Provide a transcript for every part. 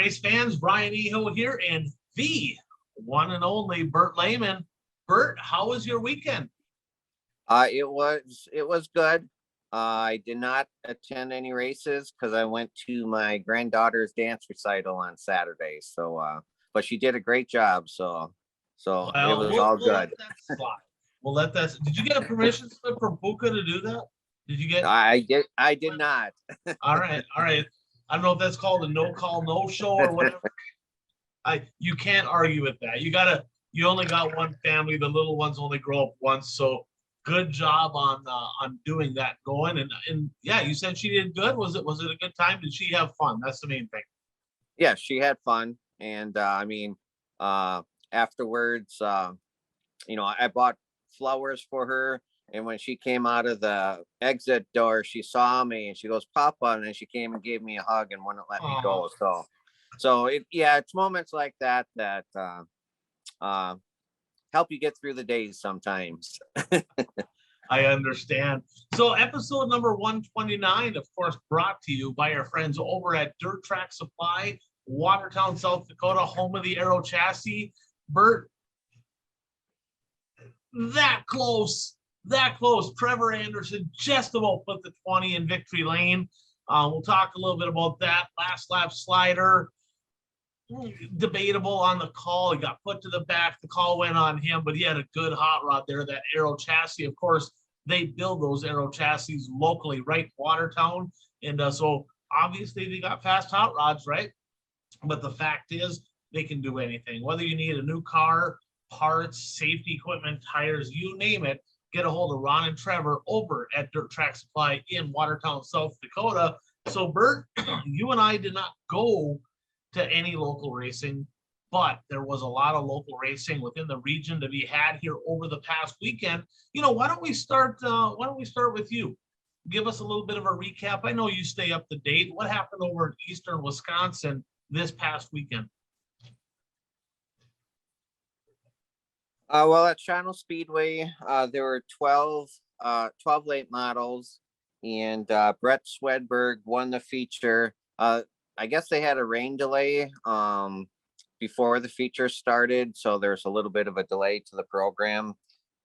race fans, Brian Eho here, and the one and only Bert Lehman. Bert, how was your weekend? It was good. I did not attend any races because I went to my granddaughter's dance recital on Saturday. But she did a great job. So it was all we'll let good. that slide. We'll let that. Did you get a permission slip from Buka to do that? Did you get? I did not. All right. I don't know if that's called a no call, no show or whatever. You can't argue with that. You only got one family. The little ones only grow up once. So good job on doing that, going and yeah, you said she did good. Was it a good time? Did she have fun? That's the main thing. Yeah, she had fun, and afterwards, I bought flowers for her. And when she came out of the exit door, she saw me and she goes, "Papa," and then she came and gave me a hug and wouldn't let me go. It's moments like that help you get through the days sometimes. I understand. So episode number 129, of course, brought to you by our friends over at Dirt Track Supply, Watertown, South Dakota, home of the Aero chassis. Bert, that close. Trevor Anderson just about put the 20 in victory lane. We'll talk a little bit about that. Last lap slider, debatable on the call. He got put to the back. The call went on him, but he had a good hot rod there, that Aero chassis. Of course, they build those Aero chassis locally, right? Watertown. And so obviously they got fast hot rods, right? But the fact is they can do anything. Whether you need a new car, parts, safety equipment, tires, you name it, get a hold of Ron and Trevor over at Dirt Track Supply in Watertown, South Dakota. So Bert, you and I did not go to any local racing, but there was a lot of local racing within the region to be had here over the past weekend. Why don't we start with you? Give us a little bit of a recap. I know you stay up to date. What happened over in Eastern Wisconsin this past weekend? At Channel Speedway, there were 12 late models, and Brett Swedberg won the feature. I guess they had a rain delay before the feature started, so there's a little bit of a delay to the program.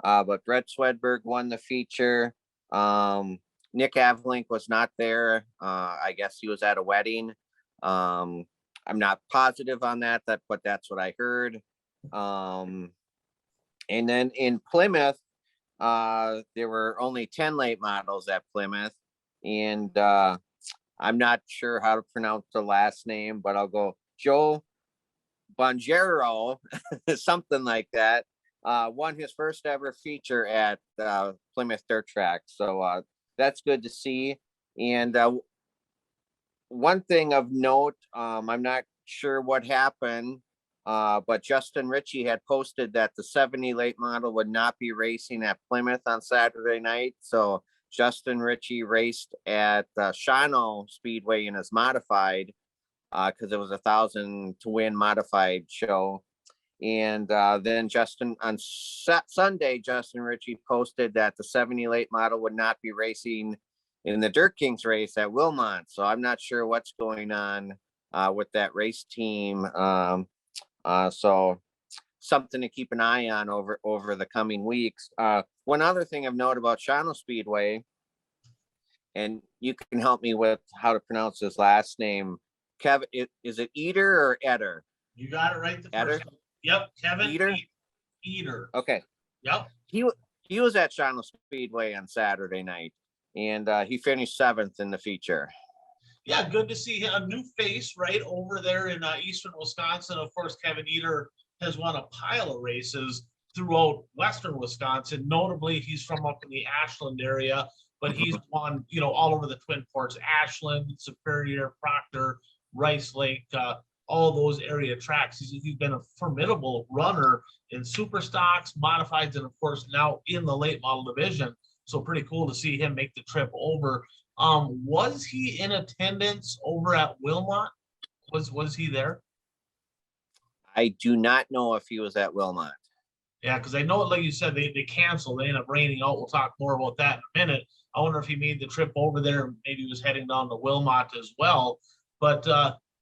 But Brett Swedberg won the feature. Nick Avalink was not there. I guess he was at a wedding. I'm not positive on that, but that's what I heard. And then in Plymouth, there were only 10 late models at Plymouth. And I'm not sure how to pronounce the last name, but I'll go Joe Bonjero, something like that. Won his first ever feature at Plymouth Dirt Track. So that's good to see. And one thing of note, I'm not sure what happened, but Justin Ritchie had posted that the 70 late model would not be racing at Plymouth on Saturday night. So Justin Ritchie raced at Shawano Speedway in his modified, because it was 1,000 to win modified show. And then on Sunday, Justin Ritchie posted that the 70 late model would not be racing in the Dirt Kings race at Wilmot. So I'm not sure what's going on with that race team. So something to keep an eye on over the coming weeks. One other thing of note about Shawano Speedway, and you can help me with how to pronounce his last name. Kevin, is it Eder or Eder? You got it right the first time. Yep, Kevin Eder. Okay. Yep. He was at Shawano Speedway on Saturday night, and he finished 7th in the feature. Yeah, good to see a new face right over there in Eastern Wisconsin. Of course, Kevin Eder has won a pile of races throughout Western Wisconsin. Notably, he's from up in the Ashland area, but he's won, all over the Twin Ports, Ashland, Superior, Proctor, Rice Lake, all those area tracks. He's been a formidable runner in super stocks, modifieds, and of course now in the late model division. So pretty cool to see him make the trip over. Was he in attendance over at Wilmot? Was he there? I do not know if he was at Wilmot. Yeah, because I know, like you said, they canceled. They ended up raining out. We'll talk more about that in a minute. I wonder if he made the trip over there. Maybe he was heading down to Wilmot as well. But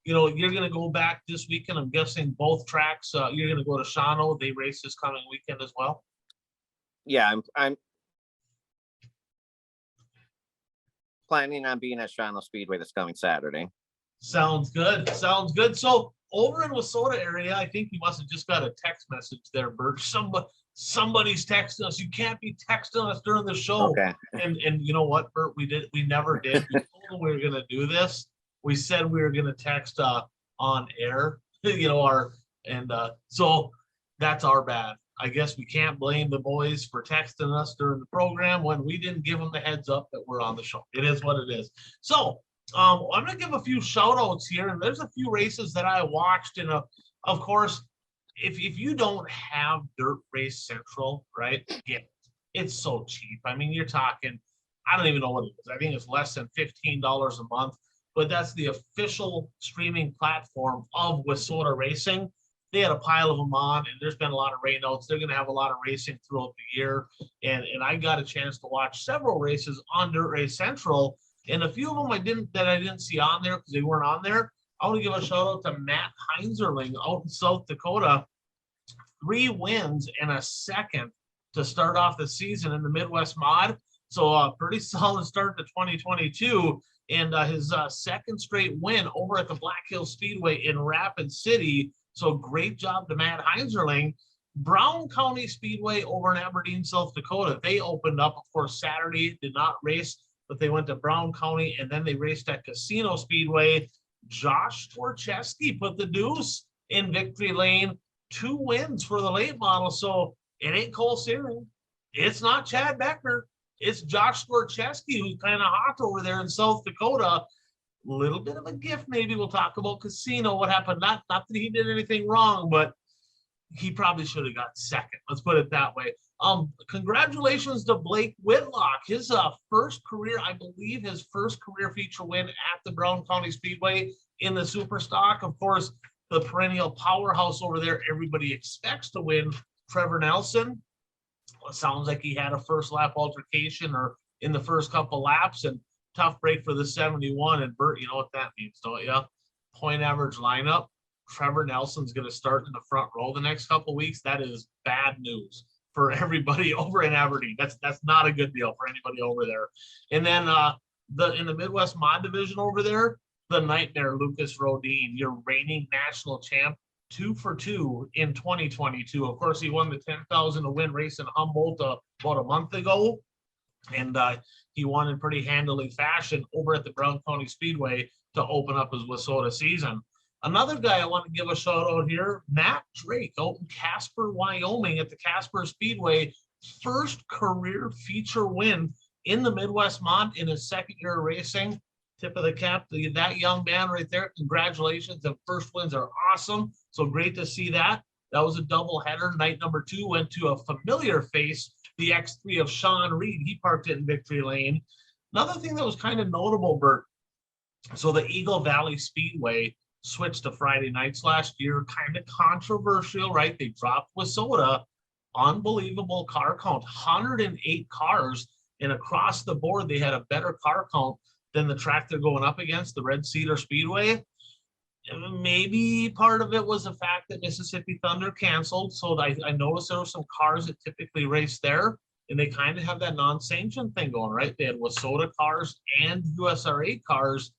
you're going to go back this weekend. I'm guessing both tracks. You're going to go to Shawano. They race this coming weekend as well. Yeah, I'm planning on being at Shawano Speedway this coming Saturday. Sounds good. Sounds good. So over in Wissota area, I think you must have just got a text message there, Bert. Somebody's texting us. You can't be texting us during the show. Okay. And you know what, Bert? We never did. We told them we were gonna do this. We said we were gonna text on air, so that's our bad. I guess we can't blame the boys for texting us during the program when we didn't give them the heads up that we're on the show. It is what it is. So I'm going to give a few shout outs here, and there's a few races that I watched. And of course, if you don't have Dirt Race Central, right, get it. It's so cheap. I mean, you're talking, I don't even know what it is. I think it's less than $15 a month, but that's the official streaming platform of Wissota Racing. They had a pile of them on, and there's been a lot of rainouts. They're going to have a lot of racing throughout the year. And I got a chance to watch several races on Dirt Race Central. And a few of them I didn't see on there because they weren't on there. I want to give a shout out to Matt Heinzerling out in South Dakota. 3 wins and a second to start off the season in the Midwest Mod. So a pretty solid start to 2022. And his second straight win over at the Black Hills Speedway in Rapid City. So great job to Matt Heinzerling. Brown County Speedway over in Aberdeen, South Dakota. They opened up, of course, Saturday, did not race, but they went to Brown County, and then they raced at Casino Speedway. Josh Torcheski put the deuce in victory lane. 2 wins for the late model. So it ain't Cole Searing. It's not Chad Becker. It's Josh Torcheski, who's kind of hot over there in South Dakota. Little bit of a gift, maybe. We'll talk about Casino, what happened. Not that he did anything wrong, but he probably should have got second. Let's put it that way. Congratulations to Blake Whitlock. His first career feature win at the Brown County Speedway in the Super Stock. Of course, the perennial powerhouse over there, everybody expects to win, Trevor Nelson. Well, it sounds like he had a first lap altercation or in the first couple laps, and tough break for the 71. And Bert, you know what that means, don't you? Point average lineup. Trevor Nelson's going to start in the front row the next couple of weeks. That is bad news for everybody over in Aberdeen. That's not a good deal for anybody over there. And then in the Midwest Mod division over there, the nightmare Lucas Rodin, your reigning national champ, 2 for 2 in 2022. Of course, he won the 10,000 to win race in Humboldt about a month ago, and he won in pretty handily fashion over at the Brown County Speedway to open up his Wissota season. Another guy I want to give a shout out here, Matt Drake out in Casper, Wyoming at the Casper Speedway. First career feature win in the Midwest Mod in his second year of racing. Tip of the cap to that young man right there. Congratulations. The first wins are awesome. So great to see that. That was a double header. Night number 2 went to a familiar face, the X3 of Sean Reed. He parked it in victory lane. Another thing that was kind of notable, Bert. So the Eagle Valley Speedway switched to Friday nights last year. Kind of controversial, right? They dropped Wissota. Unbelievable car count, 108 cars. And across the board, they had a better car count than the track they're going up against, the Red Cedar Speedway. Maybe part of it was the fact that Mississippi Thunder canceled. So I noticed there were some cars that typically race there, and they kind of have that non-sanctioned thing going, right? They had Wissota cars and USRA cars.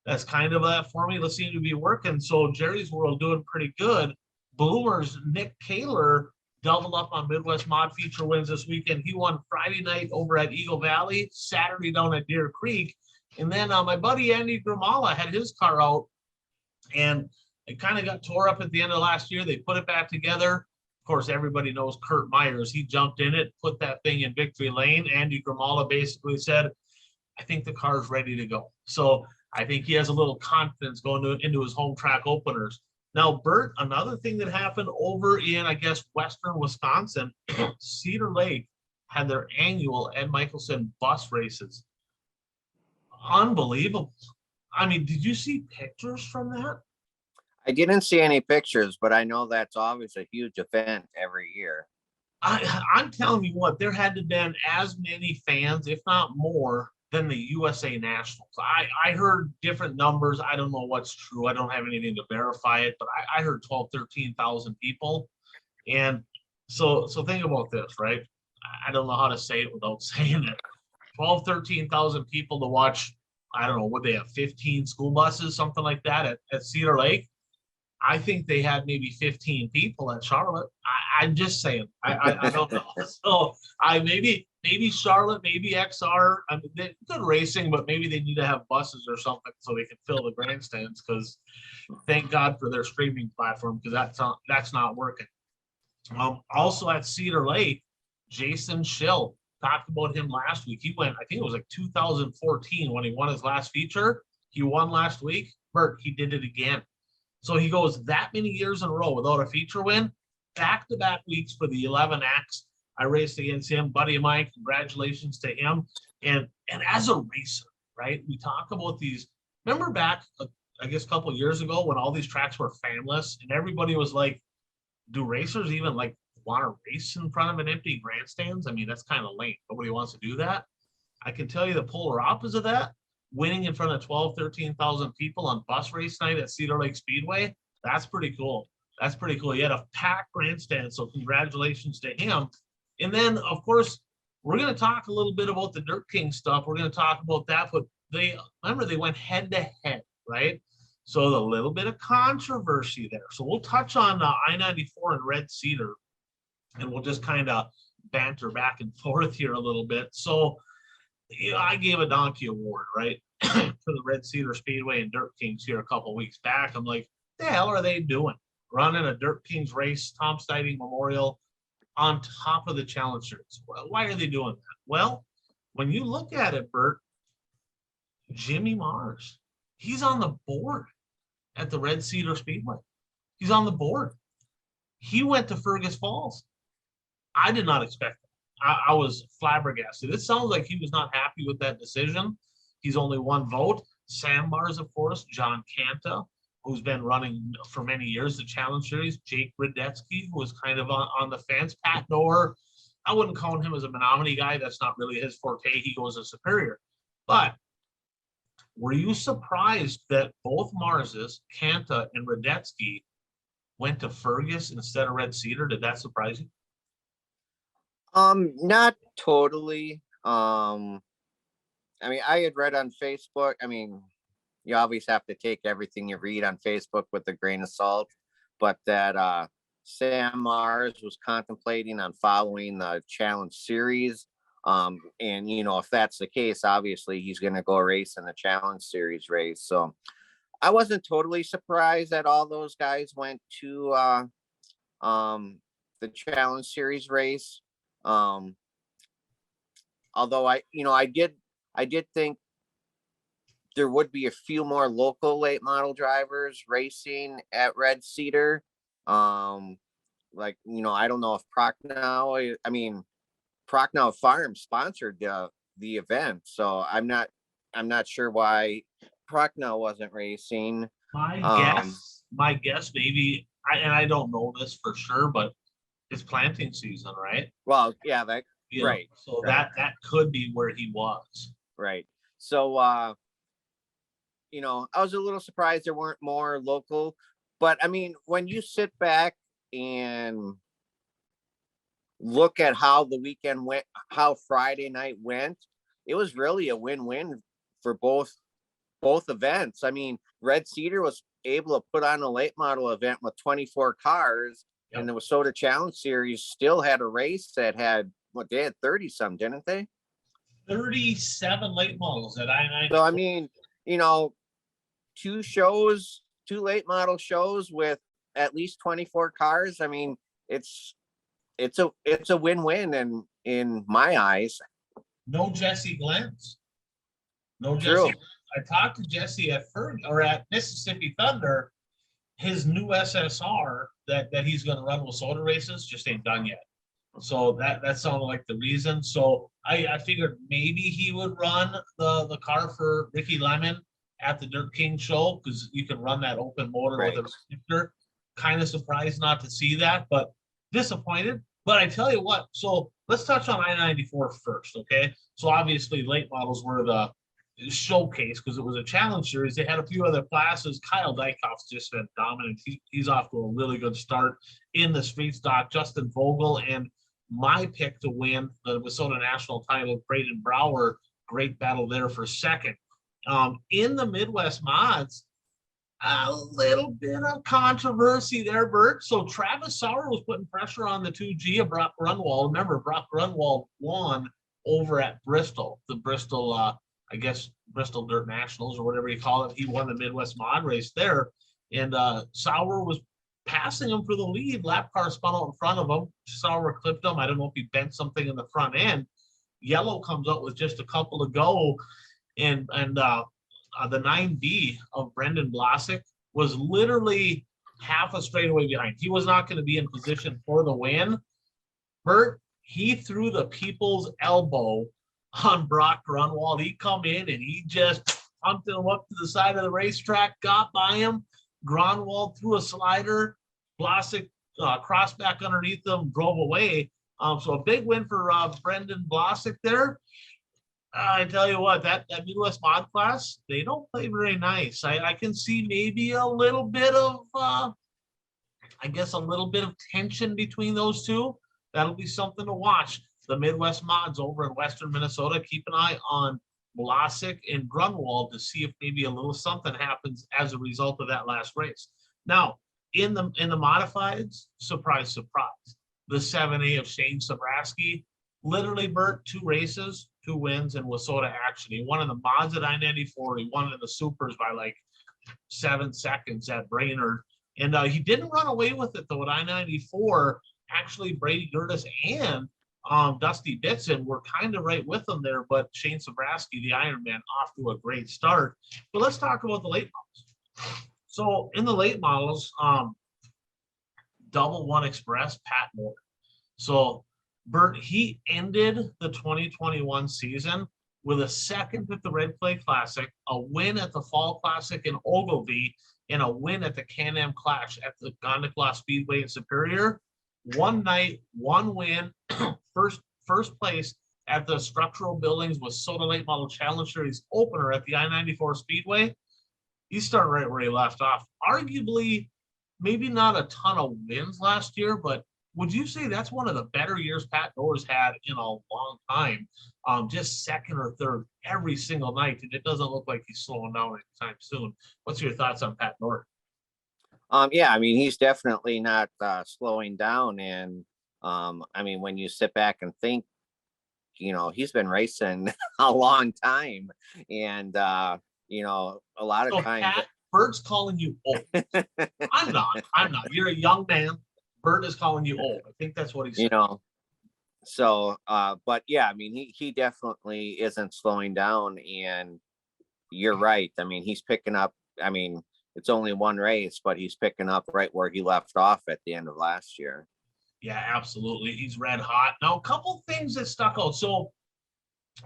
That's kind of that formula seemed to be working. So Jerry's World doing pretty good. Boomers, Nick Kaler doubled up on Midwest Mod feature wins this weekend. He won Friday night over at Eagle Valley, Saturday down at Deer Creek. And then my buddy Andy Grimala had his car out, and it kind of got tore up at the end of last year. They put it back together. Of course, everybody knows Kurt Myers. He jumped in it, put that thing in victory lane. Andy Grimala basically said, I think the car's ready to go. So I think he has a little confidence going into his home track openers. Now, Bert, another thing that happened over in, I guess, western Wisconsin, Cedar Lake had their annual Ed Michaelson bus races. Unbelievable. I mean, did you see pictures from that? I didn't see any pictures, but I know that's always a huge event every year. I'm telling you what, there had to have been as many fans, if not more, than the USA Nationals. I heard different numbers. I don't know what's true. I don't have anything to verify it, but I heard 12, 13,000 people. And so think about this, right? I don't know how to say it without saying it. 12, 13,000 people to watch, I don't know, would they have 15 school buses, something like that at Cedar Lake? I think they had maybe 15 people at Charlotte. I'm just saying. I don't know. So maybe Charlotte, maybe XR. I mean, they're good racing, but maybe they need to have buses or something so they can fill the grandstands. Because thank God for their streaming platform, because that's not working. Also at Cedar Lake, Jason Schill, talked about him last week. He went, I think it was like 2014 when he won his last feature. He won last week. Bert, he did it again. So he goes that many years in a row without a feature win, back-to-back weeks for the 11X. I raced against him, buddy of mine. Congratulations to him. And as a racer, right? We talk about these. Remember back, I guess, a couple of years ago when all these tracks were fanless, and everybody was like, "Do racers even like want to race in front of an empty grandstands? I mean, that's kind of lame. Nobody wants to do that." I can tell you the polar opposite of that. Winning in front of 12, 13,000 people on bus race night at Cedar Lake Speedway, that's pretty cool. That's pretty cool. He had a packed grandstand, so congratulations to him. And then, of course, we're going to talk a little bit about the Dirt King stuff. We're going to talk about that, but they went head to head, right? So a little bit of controversy there. So we'll touch on I-94 and Red Cedar, and we'll just kind of banter back and forth here a little bit. So, I gave a donkey award, right, for the Red Cedar Speedway and Dirt Kings here a couple weeks back. I'm like, the hell are they doing? Running a Dirt Kings race, Tom Stiding Memorial, on top of the Challenge Series. Well, why are they doing that? Well, when you look at it, Bert, Jimmy Mars, he's on the board at the Red Cedar Speedway. He's on the board. He went to Fergus Falls. I did not expect that. I was flabbergasted. It sounds like he was not happy with that decision. He's only one vote. Sam Mars, of course, John Canta, who's been running for many years the Challenge Series, Jake Radetsky, who was kind of on the fence. Pat Noer, I wouldn't count him as a Menominee guy. That's not really his forte. He goes as Superior. But were you surprised that both Marses, Canta and Radetsky, went to Fergus instead of Red Cedar? Did that surprise you? Not totally. I mean, I had read on Facebook. I mean, you always have to take everything you read on Facebook with a grain of salt, but that Sam Mars was contemplating on following the Challenge Series. And if that's the case, obviously he's going to go race in the Challenge Series race. So I wasn't totally surprised that all those guys went to the Challenge Series race. Although I did think there would be a few more local late model drivers racing at Red Cedar. I don't know if Prochnow Farm sponsored the event, so I'm not sure why Prochnow wasn't racing. My guess, maybe, I don't know this for sure, but it's planting season, right? Well, yeah, right. So right. that could be where he was. Right. So, I was a little surprised there weren't more local, but I mean, when you sit back and look at how the weekend went, how Friday night went, it was really a win-win for both events. I mean, Red Cedar was able to put on a late model event with 24 cars. Yep. And the Wasota Challenge Series still had a race that had, they had 30 some, didn't they? 37 late models at I-94. So, I mean, two late model shows with at least 24 cars. I mean, it's a win-win in my eyes. No Jesse Glenn's. No True. Jesse. I talked to Jesse at Mississippi Thunder. His new SSR that he's going to run with Wasota races just ain't done yet. So that sounded like the reason. So I figured maybe he would run the car for Ricky Lemon at the Dirt King show, because you can run that open motor right. with a reflector. Kind of surprised not to see that, but disappointed. But I tell you what, so let's touch on I-94 first, okay? So obviously late models were the showcase because it was a challenge series. They had a few other classes. Kyle Dykhoff's just been dominant. He's off to a really good start in the street stock. Justin Vogel and my pick to win the Minnesota national title, Braden Brower, great battle there for second. In the Midwest mods, a little bit of controversy there, Bert. So Travis Sauer was putting pressure on the 2G of Brock Grunwald. Remember, Brock Grunwald won over at Bristol, the Bristol, I guess, Bristol Dirt Nationals or whatever you call it. He won the Midwest mod race there. And Sauer was passing him for the lead. Lap car spun out in front of him. Sauer clipped him. I don't know if he bent something in the front end. Yellow comes up with just a couple to go. And the 9B of Brendan Blasick was literally half a straightaway behind. He was not going to be in position for the win. Bert, he threw the people's elbow on Brock Grunwald. He come in and he just pumped him up to the side of the racetrack, got by him. Grunwald threw a slider. Blasick crossed back underneath him, drove away. So a big win for Brendan Blasick there. I tell you what, that Midwest mod class, they don't play very nice. I can see maybe a little bit of, I guess, a little bit of tension between those two. That'll be something to watch. The Midwest mods over in Western Minnesota, keep an eye on Blasick and Grunwald to see if maybe a little something happens as a result of that last race. Now, in the modifieds, surprise, surprise, the 7A of Shane Sabraski, literally, Bert, 2 races, 2 wins, and Wissota action. He won in the mods at I-94. He won in the supers by like 7 seconds at Brainerd. And he didn't run away with it, though, at I-94. Actually, Brady Gertis and Dusty Ditson were kind of right with him there, but Shane Sabraski, the Ironman, off to a great start. But let's talk about the late models. So in the late models, Double One Express, Pat Moore. So Bert, he ended the 2021 season with a second at the Red Clay Classic, a win at the Fall Classic in Ogilvie, and a win at the Can-Am Clash at the Gondikwa Speedway in Superior. One night, one win, first place at the Structural Buildings with Soda Late Model Challenge Series opener at the I-94 Speedway. He started right where he left off. Arguably, maybe not a ton of wins last year, but would you say that's one of the better years Pat Moore's had in a long time? Just second or third every single night, and it doesn't look like he's slowing down anytime soon. What's your thoughts on Pat Moore? Yeah, I mean, he's definitely not slowing down. And I mean, when you sit back and think, you know, he's been racing a long time. And, you know, a lot of times. Pat, Bert's calling you old. I'm not. You're a young man. Bert is calling you old. I think that's what he's saying. You know, so, but yeah, I mean, he definitely isn't slowing down. And you're right. I mean, he's picking up, I mean, it's only one race, but he's picking up right where he left off at the end of last year. Yeah, absolutely. He's red hot. Now, a couple things that stuck out. So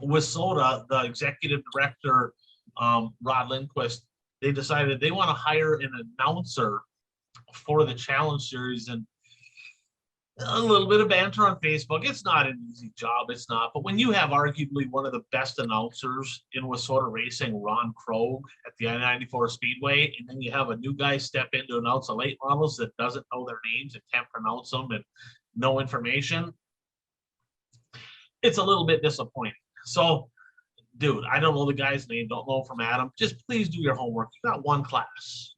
Wissota, the executive director, Rod Lindquist, they decided they want to hire an announcer for the challenge series, and a little bit of banter on Facebook. It's not an easy job. It's not. But when you have arguably one of the best announcers in Wissota racing, Ron Krogh at the I-94 Speedway, and then you have a new guy step in to announce the late models that doesn't know their names and can't pronounce them and no information, it's a little bit disappointing. So, dude, I don't know the guy's name. Don't know from Adam. Just please do your homework. You got one class.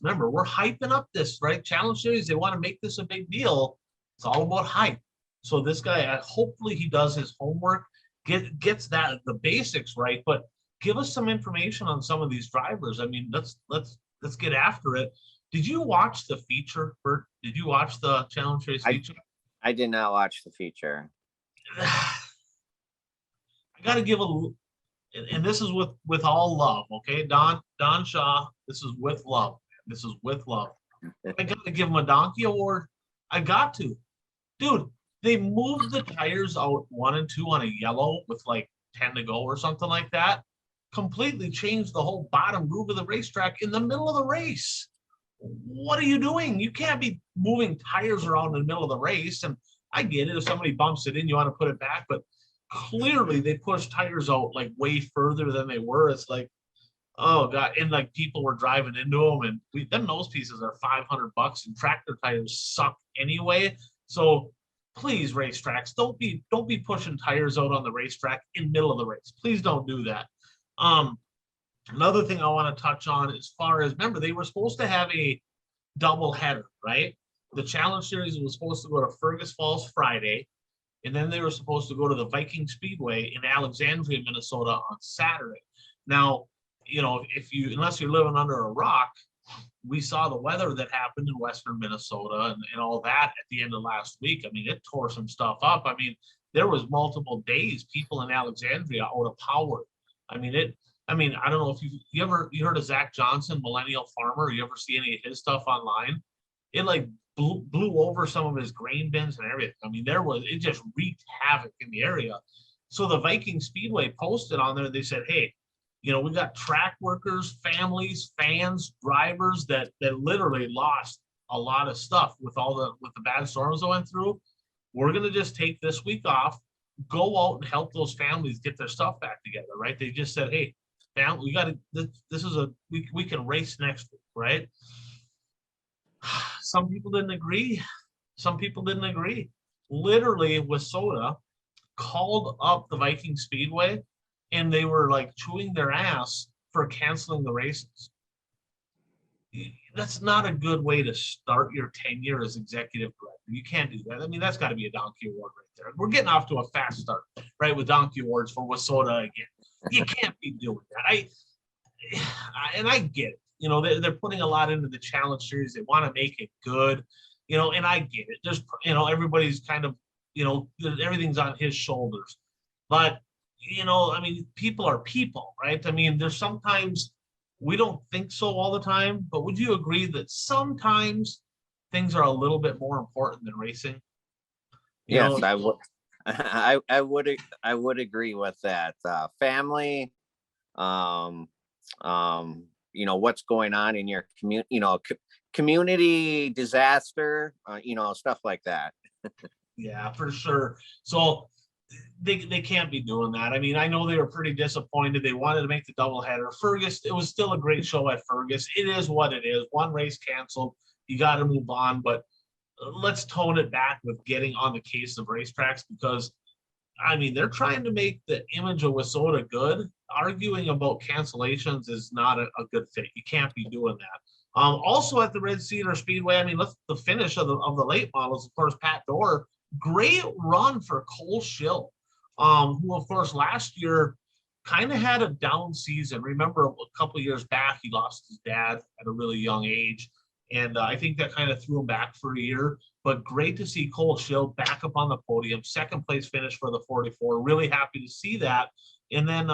Remember, we're hyping up this, right? Challenge series. They want to make this a big deal. It's all about hype. So this guy, hopefully he does his homework, gets that the basics right, but give us some information on some of these drivers. I mean, let's get after it. Did you watch the feature, Bert? Did you watch the challenge race feature? I did not watch the feature. I got to give and this is with all love, okay? Don Shaw, this is with love. I got to give him a donkey award. I got to. Dude, they moved the tires out 1 and 2 on a yellow with like 10 to go or something like that. Completely changed the whole bottom groove of the racetrack in the middle of the race. What are you doing? You can't be moving tires around in the middle of the race. And I get it. If somebody bumps it in, you want to put it back, but clearly they pushed tires out like way further than they were. It's like, oh God. And like people were driving into them, and them nose pieces are $500 and tractor tires suck anyway. So please, racetracks, don't be pushing tires out on the racetrack in middle of the race. Please don't do that. Um, Another thing I want to touch on as far as, remember, they were supposed to have a double header, right? The Challenge Series was supposed to go to Fergus Falls Friday, and then they were supposed to go to the Viking Speedway in Alexandria, Minnesota on Saturday. Now, unless you're living under a rock, we saw the weather that happened in Western Minnesota and all that at the end of last week. I mean, it tore some stuff up. I mean, there was multiple days people in Alexandria out of power. I mean, I don't know if you heard of Zach Johnson, Millennial Farmer. You ever see any of his stuff online? It like blew over some of his grain bins and everything. I mean, it just wreaked havoc in the area. So the Viking Speedway posted on there. They said, hey, we got track workers, families, fans, drivers that literally lost a lot of stuff with the bad storms that went through. We're gonna just take this week off, go out and help those families get their stuff back together, right? They just said, hey, family, we got to. This is we can race next week, right? Some people didn't agree. Literally, WISSOTA called up the Viking Speedway, and they were like chewing their ass for canceling the races. That's not a good way to start your tenure as executive director. You can't do that. I mean, that's got to be a donkey award right there. We're getting off to a fast start, right, with donkey awards for WISSOTA again. You can't be doing that. I get it. They're putting a lot into the Challenge Series. They want to make it good, and I get it. There's, everybody's kind of, everything's on his shoulders. But, I mean, people are people, right? I mean, there's sometimes we don't think so all the time, but would you agree that sometimes things are a little bit more important than racing? Yes, I would. I would agree with that. Family, what's going on in your community, community disaster, stuff like that. Yeah, for sure. So they can't be doing that. I mean, I know they were pretty disappointed. They wanted to make the doubleheader. Fergus, it was still a great show at Fergus. It is what it is. One race canceled. You got to move on, but let's tone it back with getting on the case of racetracks, because I mean, they're trying to make the image of WISSOTA good. Arguing about cancellations is not a good fit. You can't be doing that. Also at the Red Cedar Speedway, I mean, the finish of the late models, of course, Pat Dorr, great run for Cole Schill, who of course last year kind of had a down season. Remember a couple of years back, he lost his dad at a really young age. And I think that kind of threw him back for a year. But great to see Cole Schill back up on the podium, second place finish for the 44. Really happy to see that. And then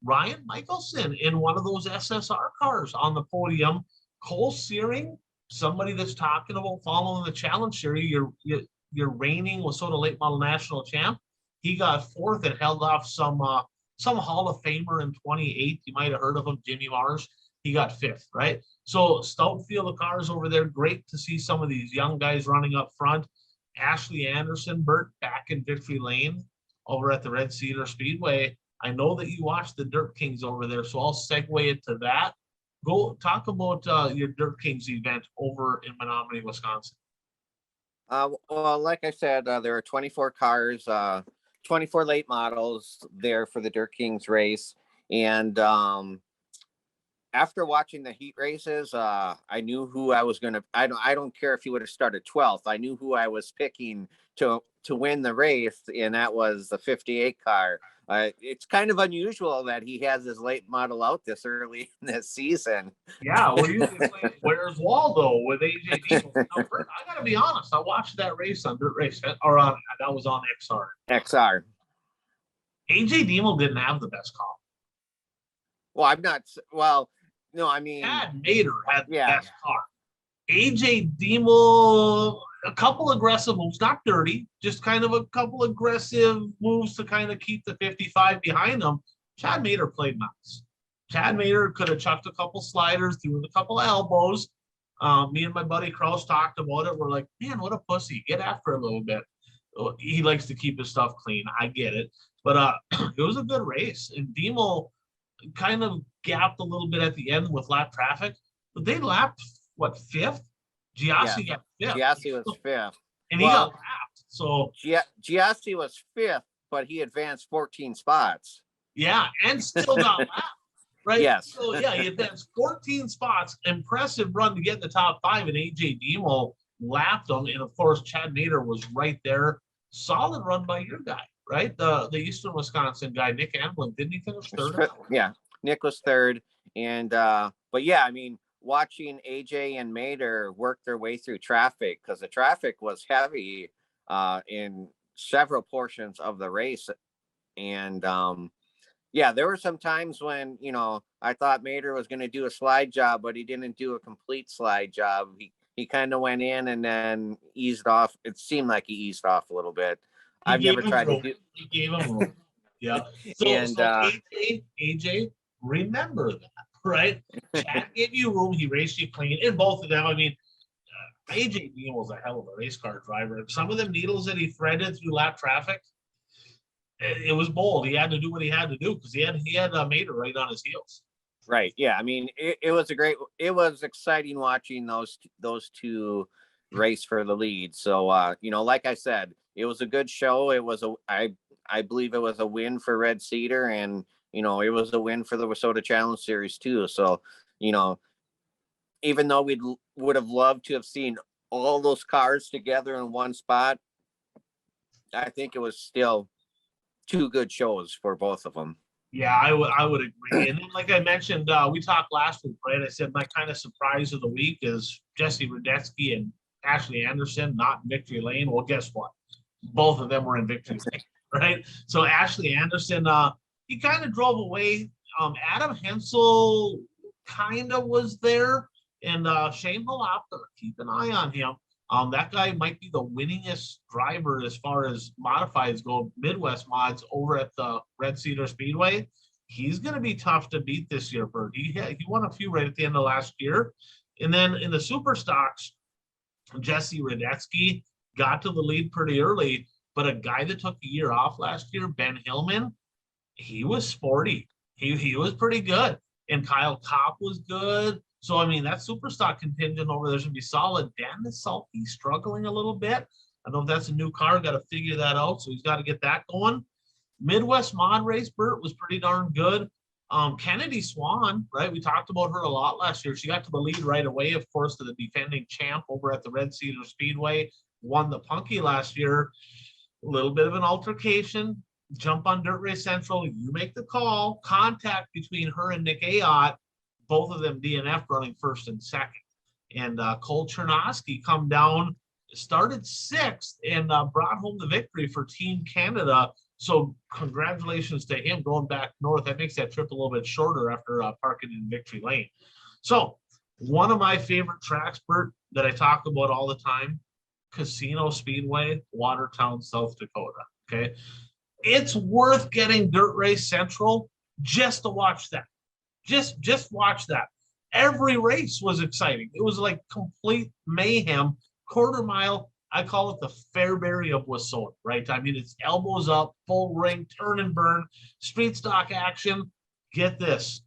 Ryan Michaelson in one of those SSR cars on the podium. Cole Searing, somebody that's talking about following the Challenge Series, your reigning WISSOTA Late Model National Champ. He got fourth and held off some Hall of Famer in 28. You might have heard of him, Jimmy Marsh. He got fifth, right? So stout field of cars over there. Great to see some of these young guys running up front. Ashley Anderson, Burt back in victory lane over at the Red Cedar Speedway. I know that you watched the Dirt Kings over there, so I'll segue it to that. Go talk about your Dirt Kings event over in Menominee, Wisconsin. Well, like I said, there are 24 cars, 24 late models there for the Dirt Kings race. And after watching the heat races, I knew who I was going to, I don't care if he would have started 12th. I knew who I was picking to win the race, and that was the 58 car. It's kind of unusual that he has his late model out this early in this season. Yeah, we're usually playing Where's Waldo with AJ Demo. I got to be honest, I watched that race on Dirt Race, or that was on XR. XR. AJ Demo didn't have the best car. Well, I'm not. Well, no, I mean, Chad Mater had the best car. AJ Demo, a couple aggressive moves, not dirty, just kind of a couple aggressive moves to kind of keep the 55 behind them. Chad Mater played nice. Chad Mater could have chucked a couple sliders, threw a couple elbows. Me and my buddy Krauss talked about it. We're like, man, what a pussy. Get after a little bit. he likes to keep his stuff clean. I get it. But it was a good race. And Demo kind of gapped a little bit at the end with lap traffic, but they lapped what, fifth? Giassi got fifth. Giassi was fifth. And he got lapped. So Giassi was fifth, but he advanced 14 spots. Yeah, and still got lapped. Right? Yes. So yeah, he advanced 14 spots. Impressive run to get in the top 5, and AJ Demo lapped him. And of course, Chad Nader was right there. Solid run by your guy, right? The Eastern Wisconsin guy, Nick Amblin. Didn't he finish third? Yeah, Nick was third. And but yeah, I mean, watching AJ and Mader work their way through traffic, because the traffic was heavy in several portions of the race. And yeah, there were some times when, you know, I thought Mader was going to do a slide job, but he didn't do a complete slide job. He kind of went in and then eased off. It seemed like he eased off a little bit. I've never tried to do. He gave him room. Yeah. So, And, AJ, remember that, right? Chad gave you room. He raced you clean. And both of them, I mean, AJ Dean was a hell of a race car driver. Some of them needles that he threaded through lap traffic, it was bold. He had to do what he had to do because he had Mader right on his heels. Right. Yeah. I mean, it was exciting watching those two race for the lead. So, you know, like I said, it was a good show. It was I believe it was a win for Red Cedar, and, you know, it was a win for the Wissota Challenge Series too. So, you know, even though we would have loved to have seen all those cars together in one spot, I think it was still two good shows for both of them. Yeah, I would agree. And then, like I mentioned, we talked last week, right? I said my kind of surprise of the week is Jesse Radetsky and Ashley Anderson not in victory lane. Well, guess what? Both of them were in victory lane, right? So Ashley Anderson, he kind of drove away. Adam Hensel kind of was there, and Shane Halopka, keep an eye on him. That guy might be the winningest driver as far as modifieds go, Midwest mods, over at the Red Cedar Speedway. He's going to be tough to beat this year, Bert. He won a few right at the end of last year. And then in the super stocks, Jesse Radetsky got to the lead pretty early, but a guy that took a year off last year, Ben Hillman, he was sporty. He was pretty good. And Kyle Kopp was good. So, I mean, that super stock contingent over there is going to be solid. Dan is salty, struggling a little bit. I don't know if that's a new car. Got to figure that out. So he's got to get that going. Midwest mod race, Bert, was pretty darn good. Kennedy Swann, right? We talked about her a lot last year. She got to the lead right away, of course, to the defending champ over at the Red Cedar Speedway. Won the Punky last year. A little bit of an altercation. Jump on Dirt Race Central. You make the call. Contact between her and Nick Ayotte. Both of them DNF running first and second. And Cole Chernosky come down, started sixth, and brought home the victory for Team Canada. So congratulations to him going back north. That makes that trip a little bit shorter after parking in victory lane. So one of my favorite tracks, Bert, that I talk about all the time, Casino Speedway, Watertown, South Dakota. Okay. It's worth getting Dirt Race Central just to watch that. Just watch that. Every race was exciting. It was like complete mayhem. Quarter mile, I call it the Fairbury of Wissota, right? I mean, it's elbows up, full ring, turn and burn, street stock action. Get this.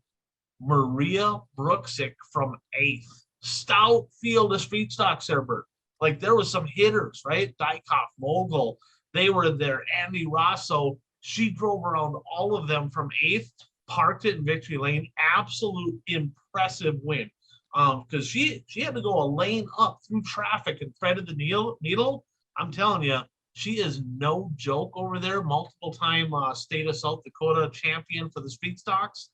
Maria Brooksick from 8th. Stout field of street stocks there, Bert. Like, there was some hitters, right? Dykoff, Mogul, they were there. Andy Rosso, she drove around all of them from 8th. Parked it in victory lane. Absolute impressive win. Because she had to go a lane up through traffic and threaded the needle. I'm telling you, she is no joke over there. Multiple time state of South Dakota champion for the street stocks.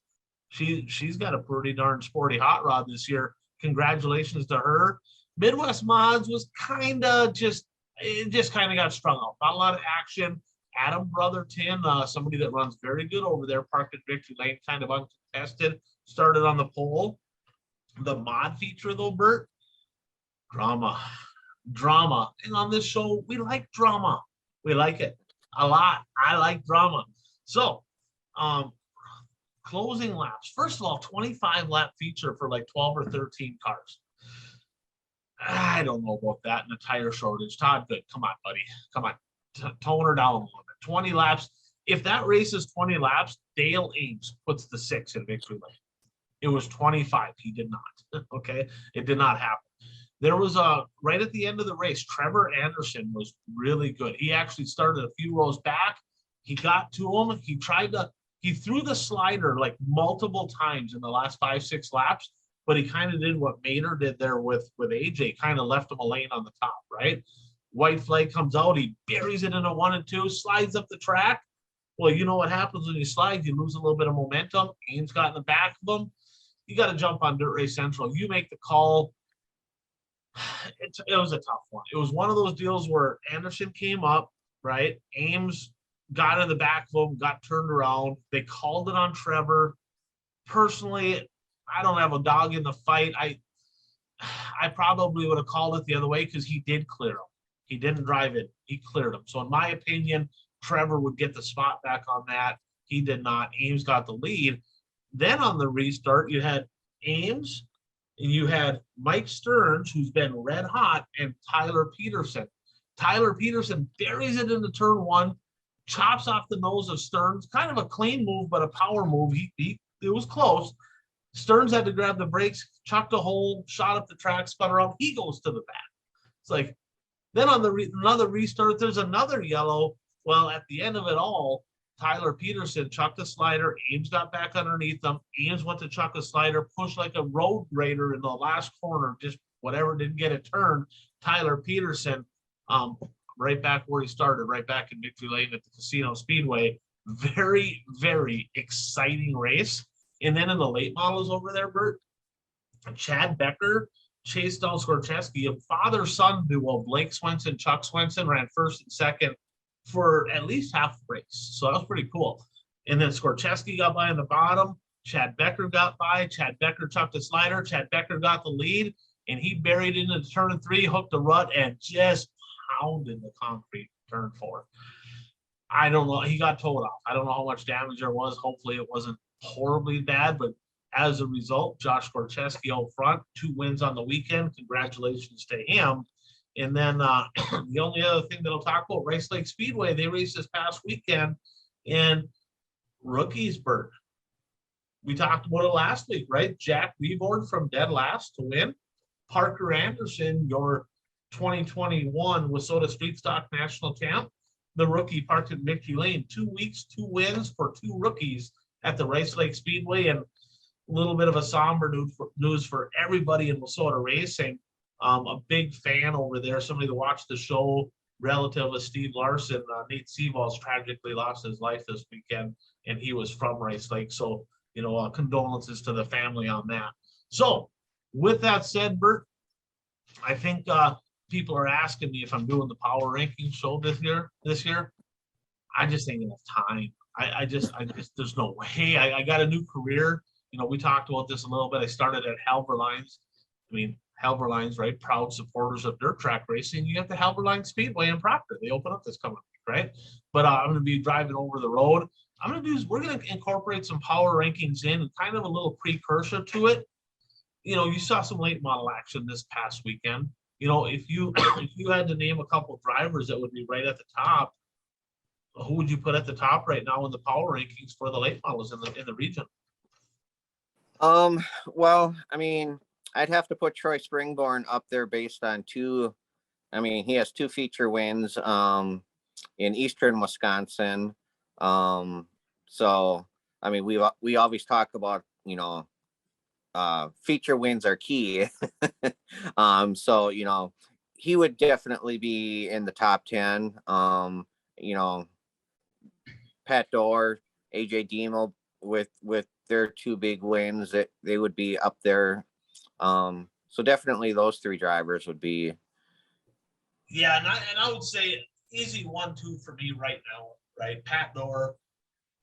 She's got a pretty darn sporty hot rod this year. Congratulations to her. Midwest Mods was kind of just got strung out. Not a lot of action. Adam Brotherton, somebody that runs very good over there, parked at victory lane, kind of uncontested, started on the pole. The mod feature, though, Bert, drama. And on this show, we like drama. We like it a lot. I like drama. So, closing laps. First of all, 25-lap feature for like 12 or 13 cars. I don't know about that in a tire shortage. Todd, good. Come on, buddy. Come on. tone her down a little bit. 20 laps. If that race is 20 laps, Dale Ames puts the 6 in victory lane. It was 25. He did not. Okay. It did not happen. There was right at the end of the race, Trevor Anderson was really good. He actually started a few rows back. He got to him. He threw the slider like multiple times in the last 5-6 laps, but he kind of did what Mater did there with AJ, kind of left him a lane on the top, right? White flag comes out. He buries it into 1 and 2, slides up the track. Well, you know what happens when you slide? You lose a little bit of momentum. Ames got in the back of him. You got to jump on Dirt Race Central. You make the call. It was a tough one. It was one of those deals where Anderson came up, right? Ames got in the back of him, got turned around. They called it on Trevor. Personally, I don't have a dog in the fight. I probably would have called it the other way because he did clear him. He didn't drive it. He cleared him. So in my opinion, Trevor would get the spot back on that. He did not. Ames got the lead. Then on the restart, you had Ames and you had Mike Stearns, who's been red hot, and Tyler Peterson. Tyler Peterson buries it into turn 1, chops off the nose of Stearns. Kind of a clean move, but a power move. It was close. Stearns had to grab the brakes, chucked a hole, shot up the track, spun around. He goes to the back. It's like, then on another restart, there's another yellow. Well, at the end of it all, Tyler Peterson chucked a slider. Ames got back underneath them. Ames went to chuck a slider, pushed like a road grader in the last corner, just whatever, didn't get it turned. Tyler Peterson, right back where he started, right back in victory lane at the Casino Speedway. Very, very exciting race. And then in the late models over there, Bert, Chad Becker chased down Skorcheski. A father-son duo, Blake Swenson, Chuck Swenson, ran first and second for at least half the race. So that was pretty cool. And then Skorcheski got by in the bottom. Chad Becker got by. Chad Becker chucked a slider. Chad Becker got the lead, and he buried into turn 3, hooked a rut, and just pounded the concrete turn 4. I don't know. He got towed off. I don't know how much damage there was. Hopefully it wasn't horribly bad, but as a result, Josh Skorcheski out front, 2 wins on the weekend. Congratulations to him. And then the only other thing that I'll talk about, Rice Lake Speedway, they raced this past weekend in Rookiesburg. We talked about it last week, right? Jack Weeboard from dead last to win. Parker Anderson, your 2021 Wissota Street Stock National Champ. The rookie parked in Mickey Lane. 2 weeks, 2 wins for 2 rookies at the Rice Lake Speedway, and a little bit of a somber news for everybody in Wissota racing. A big fan over there, somebody to watch the show, relative of Steve Larson. Nate Seavalls tragically lost his life this weekend, and he was from Rice Lake. So, condolences to the family on that. So, with that said, Bert, I think people are asking me if I'm doing the power ranking show this year. I just ain't enough time. I just, there's no way. I got a new career. We talked about this a little bit. I started at Halberlines. Halberlines, right? Proud supporters of dirt track racing. You got the Halberline Speedway in Proctor. They open up this coming week, right? But I'm going to be driving over the road. We're going to incorporate some power rankings in, and kind of a little precursor to it. You saw some late model action this past weekend. If you had to name a couple of drivers that would be right at the top, who would you put at the top right now in the power rankings for the late models in the region? Well, I'd have to put Troy Springborn up there based on he has 2 feature wins in Eastern Wisconsin. So we always talk about, feature wins are key. So he would definitely be in the top 10. Pat Dorr, AJ Demo with their 2 big wins, that they would be up there. So definitely those 3 drivers would be. Yeah, and I would say easy 1-2 for me right now, right? Pat Dorr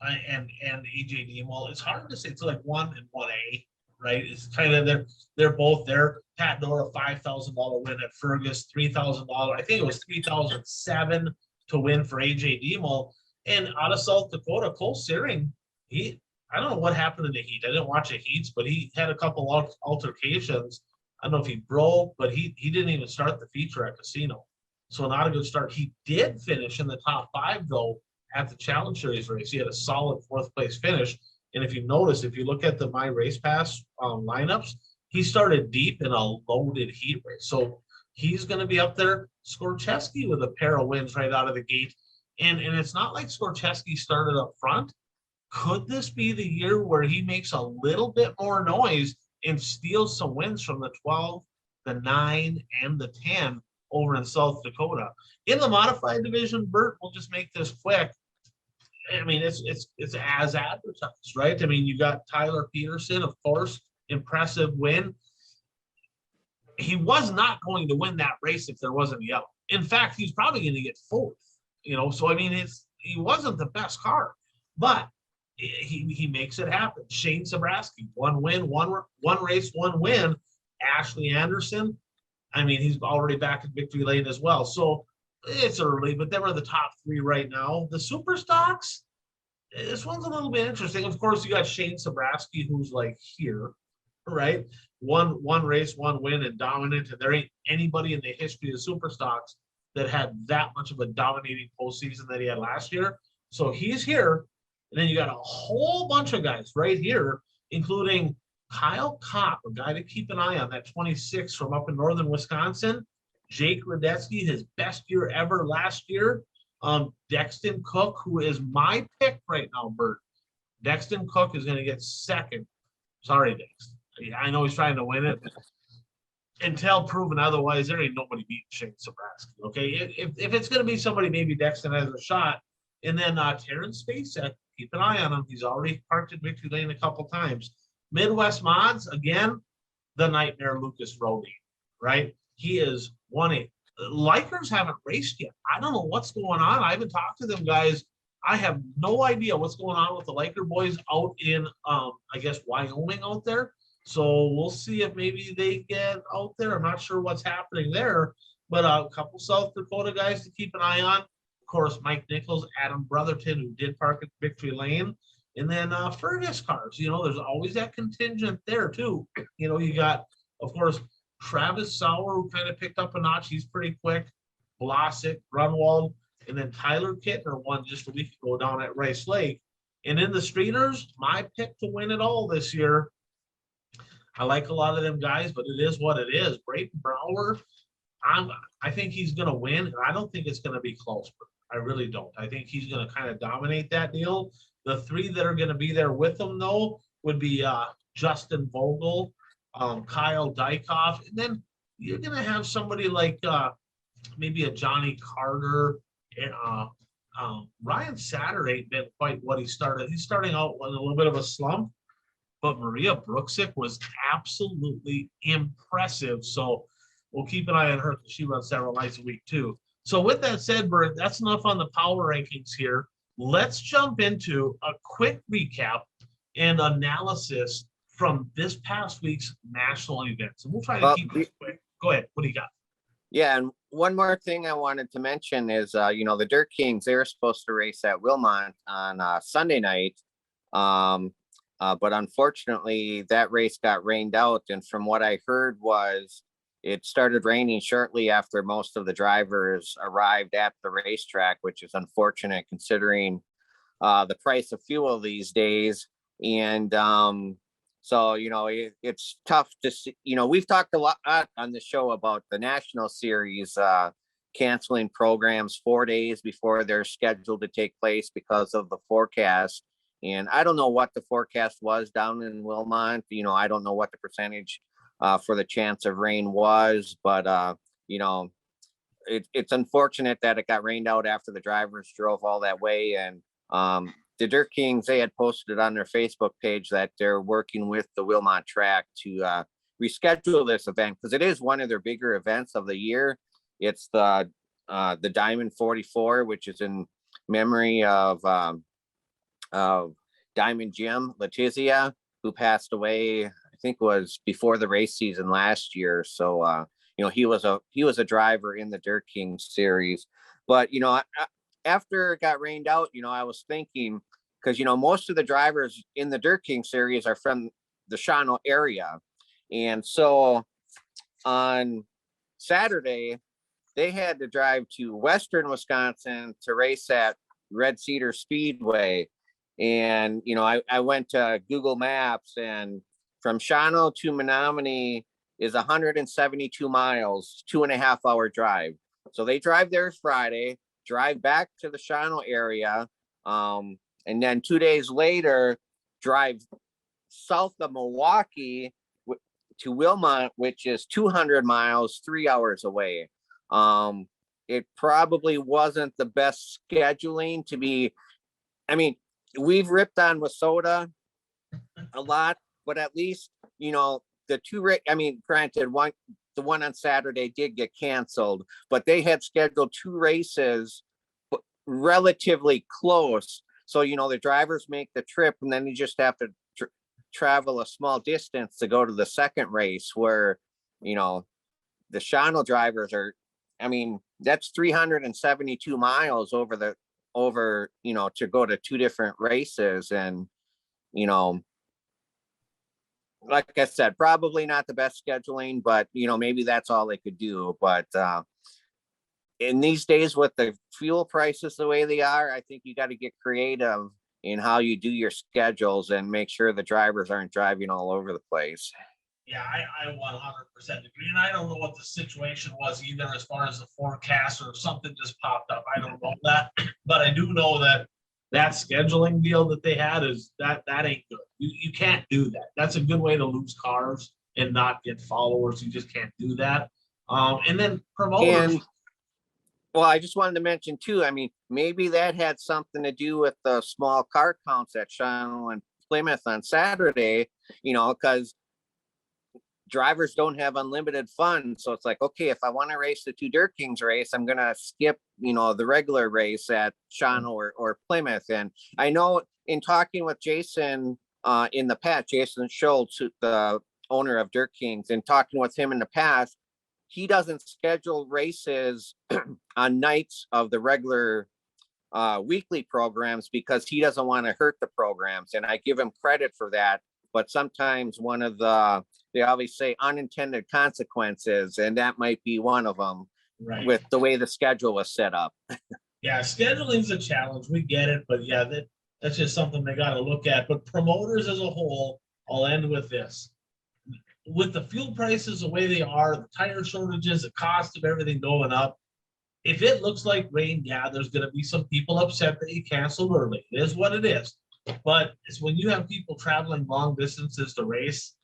and AJ Demo. It's hard to say. It's like 1 and 1A, right? It's kind of they're both there. Pat Dorr, a $5,000 win at Fergus, $3,000. I think it was $3,007 to win for AJ Demo. And out of South Dakota, Cole Searing, I don't know what happened in the heat. I didn't watch the heats, but he had a couple altercations. I don't know if he broke, but he didn't even start the feature at Casino. So not a good start. He did finish in the top 5 though at the Challenge Series race. He had a solid 4th place finish. And if you notice, if you look at the My Race Pass lineups, he started deep in a loaded heat race. So he's going to be up there. Skorcheski with a pair of wins right out of the gate. And it's not like Skorcheski started up front. Could this be the year where he makes a little bit more noise and steals some wins from the 12, the 9, and the 10 over in South Dakota? In the modified division, Bert, we'll just make this quick. I mean, it's as advertised, right? I mean, you got Tyler Peterson, of course, impressive win. He was not going to win that race if there wasn't a yellow. In fact, he's probably going to get 4th, so I mean, he wasn't the best car, but he makes it happen. Shane Sabraski, 1 win, one race, 1 win. Ashley Anderson, I mean, he's already back in victory lane as well. So it's early, but they were the top 3 right now. The super stocks, this one's a little bit interesting. Of course, you got Shane Sabraski, who's like here, right? One race, 1 win, and dominant. And there ain't anybody in the history of super stocks that had that much of a dominating postseason that he had last year. So he's here. And then you got a whole bunch of guys right here, including Kyle Kopp, a guy to keep an eye on, that 26 from up in northern Wisconsin. Jake Radetsky, his best year ever last year. Dexton Cook, who is my pick right now, Bert. Dexton Cook is going to get 2nd. Sorry, Dex. I know he's trying to win it. Until proven otherwise, there ain't nobody beating Shane Sabraski. Okay, if it's going to be somebody, maybe Dexton has a shot. And then Terrence Spacek, keep an eye on him. He's already parked in victory lane a couple times. Midwest Mods, again, the nightmare Lucas Rodin, right? He is 1-8. Likers haven't raced yet. I don't know what's going on. I haven't talked to them guys. I have no idea what's going on with the Liker boys out in, I guess, Wyoming out there. So we'll see if maybe they get out there. I'm not sure what's happening there, but a couple South Dakota guys to keep an eye on. Of course, Mike Nichols, Adam Brotherton, who did park at victory lane. And then Fergus cars, there's always that contingent there too. You got, of course, Travis Sauer, who kind of picked up a notch. He's pretty quick. Vlasic, Grunwald, and then Tyler Kittner won just a week ago down at Rice Lake. And in the streeters, my pick to win it all this year. I like a lot of them guys, but it is what it is. Brayton Brower, I think he's going to win, and I don't think it's going to be close. I really don't. I think he's going to kind of dominate that deal. The 3 that are going to be there with him, though, would be Justin Vogel, Kyle Dykoff, and then you're going to have somebody like maybe a Johnny Carter. And Ryan Satter ain't been quite what he started. He's starting out with a little bit of a slump, but Maria Brooksick was absolutely impressive. So we'll keep an eye on her because she runs several nights a week too. So with that said, Bert, that's enough on the power rankings here. Let's jump into a quick recap and analysis from this past week's national events. And we'll try to keep this quick. Go ahead. What do you got? Yeah, and one more thing I wanted to mention is, the Dirt Kings, they were supposed to race at Wilmont on Sunday night. But unfortunately, that race got rained out. And from what I heard was it started raining shortly after most of the drivers arrived at the racetrack, which is unfortunate considering the price of fuel these days. And so, it's tough to see. We've talked a lot on the show about the National Series canceling programs 4 days before they're scheduled to take place because of the forecast. And I don't know what the forecast was down in Wilmont. I don't know what the percentage for the chance of rain was, but it's unfortunate that it got rained out after the drivers drove all that way. And the Dirt Kings, they had posted on their Facebook page that they're working with the Wilmont track to reschedule this event because it is one of their bigger events of the year. It's the Diamond 44, which is in memory of Diamond Jim Letizia, who passed away, I think was before the race season last year. So he was a driver in the Dirt King series. But after it got rained out, I was thinking, because most of the drivers in the Dirt King series are from the Shawano area. And so on Saturday, they had to drive to Western Wisconsin to race at Red Cedar Speedway. And, you know, I went to Google Maps, and from Shawano to Menominee is 172 miles, 2.5 hour drive. So they drive there Friday, drive back to the Shawano area, and then 2 days later, drive south of Milwaukee to Wilmot, which is 200 miles, 3 hours away. It probably wasn't the best scheduling to be. I mean, we've ripped on Wissota a lot, but at least, you know, the I mean, granted, the one on Saturday did get canceled, but they had scheduled 2 races relatively close. So, you know, the drivers make the trip, and then you just have to travel a small distance to go to the second race, where, you know, the Shawano drivers are, I mean, that's 372 miles over, you know, to go to 2 different races. And, you know, like I said, probably not the best scheduling, but, you know, maybe that's all they could do. But in these days with the fuel prices the way they are, I think you got to get creative in how you do your schedules and make sure the drivers aren't driving all over the place. Yeah, I 100% agree. And I don't know what the situation was either as far as the forecast, or if something just popped up. I don't know that. But I do know that scheduling deal that they had is that ain't good. You can't do that. That's a good way to lose cars and not get followers. You just can't do that. And then promoters. And, well, I just wanted to mention too, I mean, maybe that had something to do with the small car counts at Shawano and Plymouth on Saturday, you know, because drivers don't have unlimited funds. So it's like, okay, if I want to race the 2 Dirt Kings race, I'm going to skip, you know, the regular race at Shawano or Plymouth. And I know in talking with Jason in the past, Jason Schultz, the owner of Dirt Kings, and talking with him in the past, he doesn't schedule races on nights of the regular weekly programs because he doesn't want to hurt the programs. And I give him credit for that. But sometimes one of they always say unintended consequences, and that might be one of them, right, with the way the schedule was set up. Yeah, scheduling's a challenge. We get it, but yeah, that's just something they got to look at. But promoters as a whole, I'll end with this. With the fuel prices the way they are, the tire shortages, the cost of everything going up, if it looks like rain, yeah, there's going to be some people upset that you canceled early. It is what it is. But it's when you have people traveling long distances to race,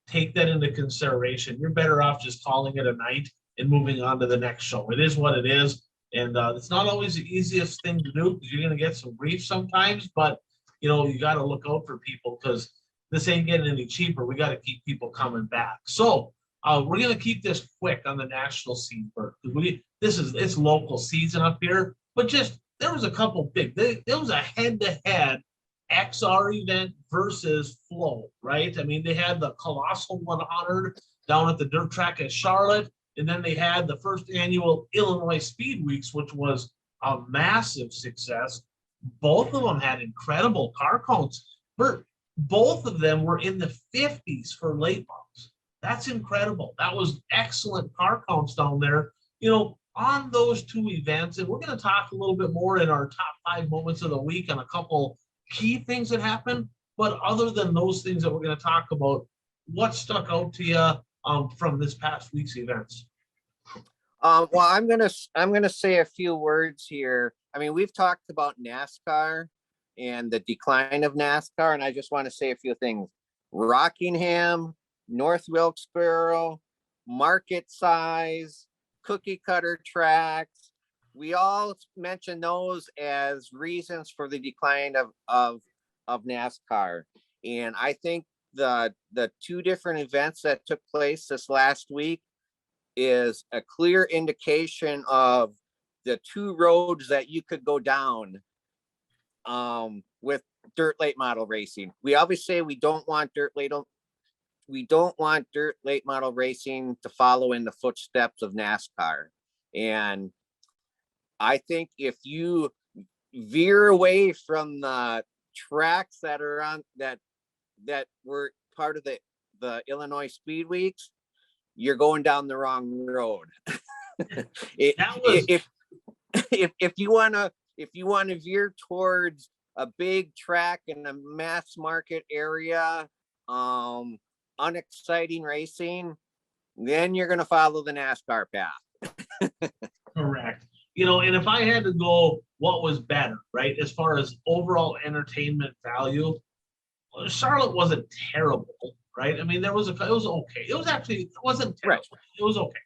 take that into consideration. You're better off just calling it a night and moving on to the next show. It is what it is. And it's not always the easiest thing to do because you're going to get some grief sometimes. But, you know, you got to look out for people because this ain't getting any cheaper. We got to keep people coming back. So we're going to keep this quick on the national scene first. It's local season up here. But just there was a couple big. There was a head-to-head XR event versus Flow, right? I mean, they had the Colossal 100 down at the dirt track at Charlotte, and then they had the first annual Illinois Speed Weeks, which was a massive success. Both of them had incredible car counts. Both of them were in the 50s for late models. That's incredible. That was excellent car counts down there, you know, on those 2 events. And we're going to talk a little bit more in our top 5 moments of the week on a couple key things that happened. But other than those things that we're going to talk about, what stuck out to you from this past week's events? Well, I'm gonna say a few wilds here. I mean, we've talked about NASCAR and the decline of NASCAR, and I just want to say a few things. Rockingham, North Wilkesboro, market size, cookie cutter tracks. We all mention those as reasons for the decline of NASCAR. And I think the 2 different events that took place this last week is a clear indication of the 2 roads that you could go down with dirt late model racing. We always say we don't want dirt late model racing to follow in the footsteps of NASCAR. And I think if you veer away from the tracks that are on that were part of the Illinois Speed Weeks, you're going down the wrong road. That was If you wanna veer towards a big track in a mass market area, unexciting racing, then you're gonna follow the NASCAR path. correct. You know, and if I had to go, what was better, right? As far as overall entertainment value, well, Charlotte wasn't terrible, right? I mean, it was okay. It was actually, it wasn't terrible. Right. It was okay.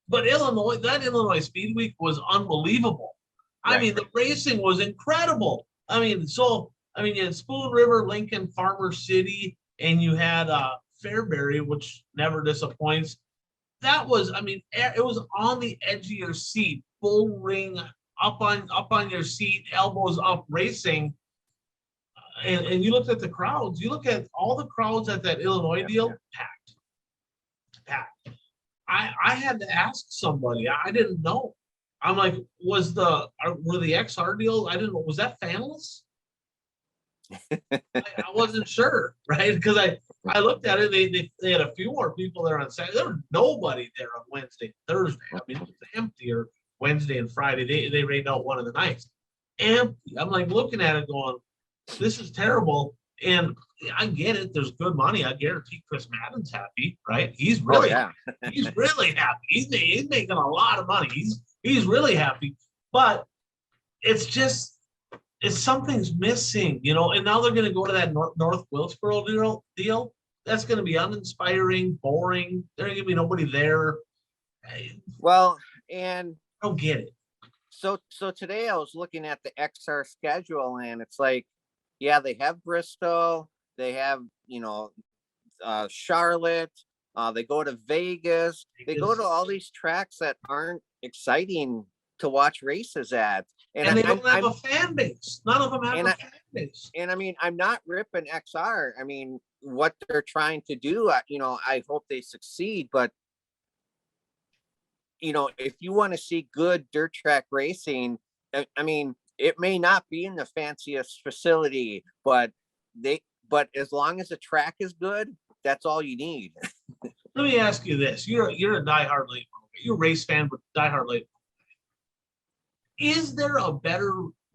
But Illinois, that Illinois Speed Week was unbelievable. I mean, the racing was incredible. I mean, you had Spoon River, Lincoln, Farmer City, and you had Fairbury, which never disappoints. That was, I mean, it was on the edge of your seat, full ring, up on your seat, elbows up, racing. And you looked at the crowds. You look at all the crowds at that Illinois deal, packed. I had to ask somebody. I didn't know. I'm like, were the XR deals? I didn't know. Was that fanless? I wasn't sure, right? Because I looked at it. They had a few more people there on Saturday. There was nobody there on Wednesday, Thursday. I mean, it was empty. Or Wednesday and Friday. They rained out one of the nights. Empty. I'm like looking at it, going, this is terrible. And I get it. There's good money. I guarantee Chris Madden's happy, right? He's really, he's really happy. He's making a lot of money. He's really happy. But it's something's missing, you know. And now they're going to go to that North Wilkesboro deal. That's going to be uninspiring, boring. There's going to be nobody there. Well, and I don't get it. So today I was looking at the XR schedule, and it's like, yeah, they have Bristol, they have, Charlotte, they go to Vegas, they go to all these tracks that aren't exciting to watch races at. And they don't have a fan base. None of them have a fan base. And I mean, I'm not ripping XR. I mean, what they're trying to do, I hope they succeed, but if you want to see good dirt track racing, I mean, it may not be in the fanciest facility, but as long as the track is good, that's all you need. Let me ask you this. You're a diehard late model. You're a race fan, but diehard late model. Is there a better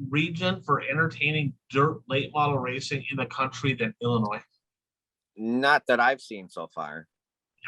region for entertaining dirt late model racing in the country than Illinois? Not that I've seen so far.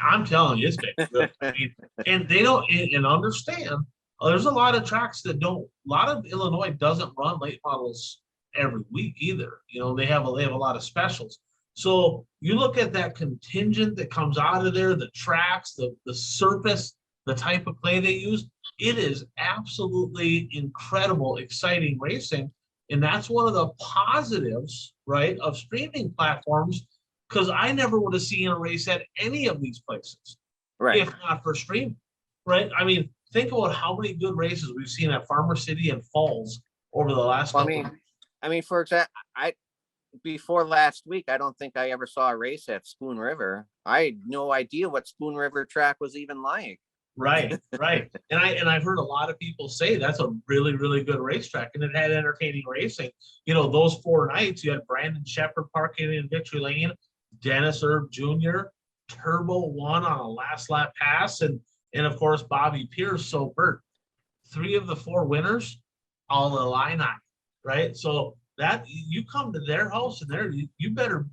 I'm telling you, it's been good. I mean, and they don't and understand. There's a lot of tracks that don't. A lot of Illinois doesn't run late models every week either. They have a lot of specials. So you look at that contingent that comes out of there, the tracks, the surface, the type of clay they use. It is absolutely incredible, exciting racing, and that's one of the positives, right, of streaming platforms. Because I never would have seen a race at any of these places, right, if not for streaming, right? I mean, think about how many good races we've seen at Farmer City and Falls over the last couple of years. I mean, for example, before last week, I don't think I ever saw a race at Spoon River. I had no idea what Spoon River track was even like. Right. And I've heard a lot of people say that's a really, really good racetrack, and it had entertaining racing. Those 4 nights, you had Brandon Shepherd parking in Victory Lane, Dennis Erb Jr., Turbo won on a last lap pass, and of course Bobby Pierce. So Bert, 3 of the 4 winners, all Illini, right? So that you come to their house and there you better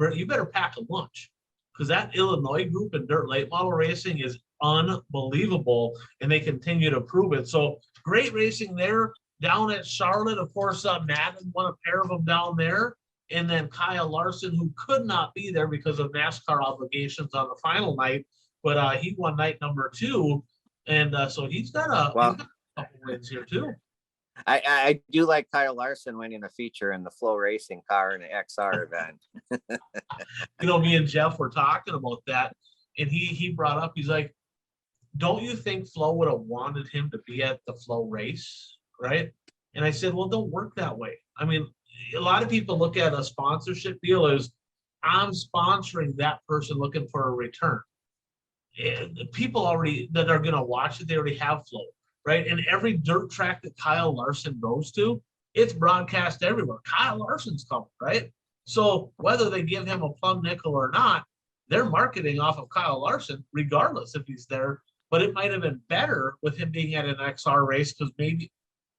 pack a lunch, because that Illinois group in dirt late model racing is unbelievable, and they continue to prove it. So great racing there. Down at Charlotte, of course, Madden won a pair of them down there. And then Kyle Larson, who could not be there because of NASCAR obligations on the final night, but he won night number 2. And so he's got a couple wins here too. I do like Kyle Larson winning a feature in the Flow Racing car in the XR event. Me and Jeff were talking about that, and he brought up, he's like, don't you think Flow would have wanted him to be at the Flow race, right? And I said, well, don't work that way. I mean, a lot of people look at a sponsorship deal as, I'm sponsoring that person looking for a return. And people already that are going to watch it, they already have Flow, right? And every dirt track that Kyle Larson goes to, it's broadcast everywhere. Kyle Larson's coming, right? So whether they give him a plum nickel or not, they're marketing off of Kyle Larson, regardless if he's there but it might have been better with him being at an XR race because maybe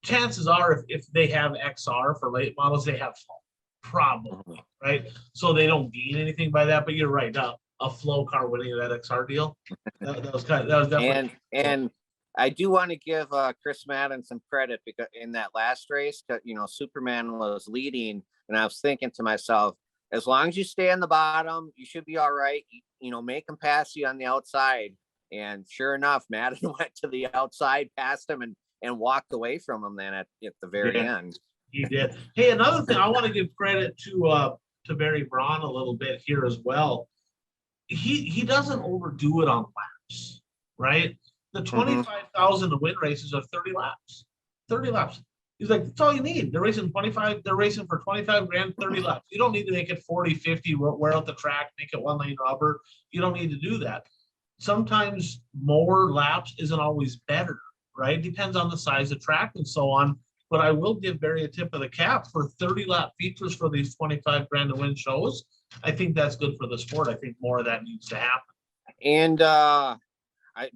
chances are if they have XR for late models, they have flow, probably, right? So they don't gain anything by that. But you're right, a flow car winning that XR deal, that was definitely. And I do want to give Chris Madden some credit because in that last race, Superman was leading, and I was thinking to myself, as long as you stay on the bottom, you should be all right. Make him pass you on the outside. And sure enough, Madden went to the outside, passed him, and walked away from him then at the very end. He did. Hey, another thing, I want to give credit to Barry Braun a little bit here as well. He doesn't overdo it on laps, right? The 25,000 to win races are 30 laps. 30 laps. He's like, that's all you need. They're racing 25, they're racing for 25 grand, 30 laps. You don't need to make it 40, 50, wear out the track, make it one lane rubber. You don't need to do that. Sometimes more laps isn't always better, right? Depends on the size of track and so on. But I will give Barry a tip of the cap for 30 lap features for these 25 grand to win shows. I think that's good for the sport. I think more of that needs to happen. And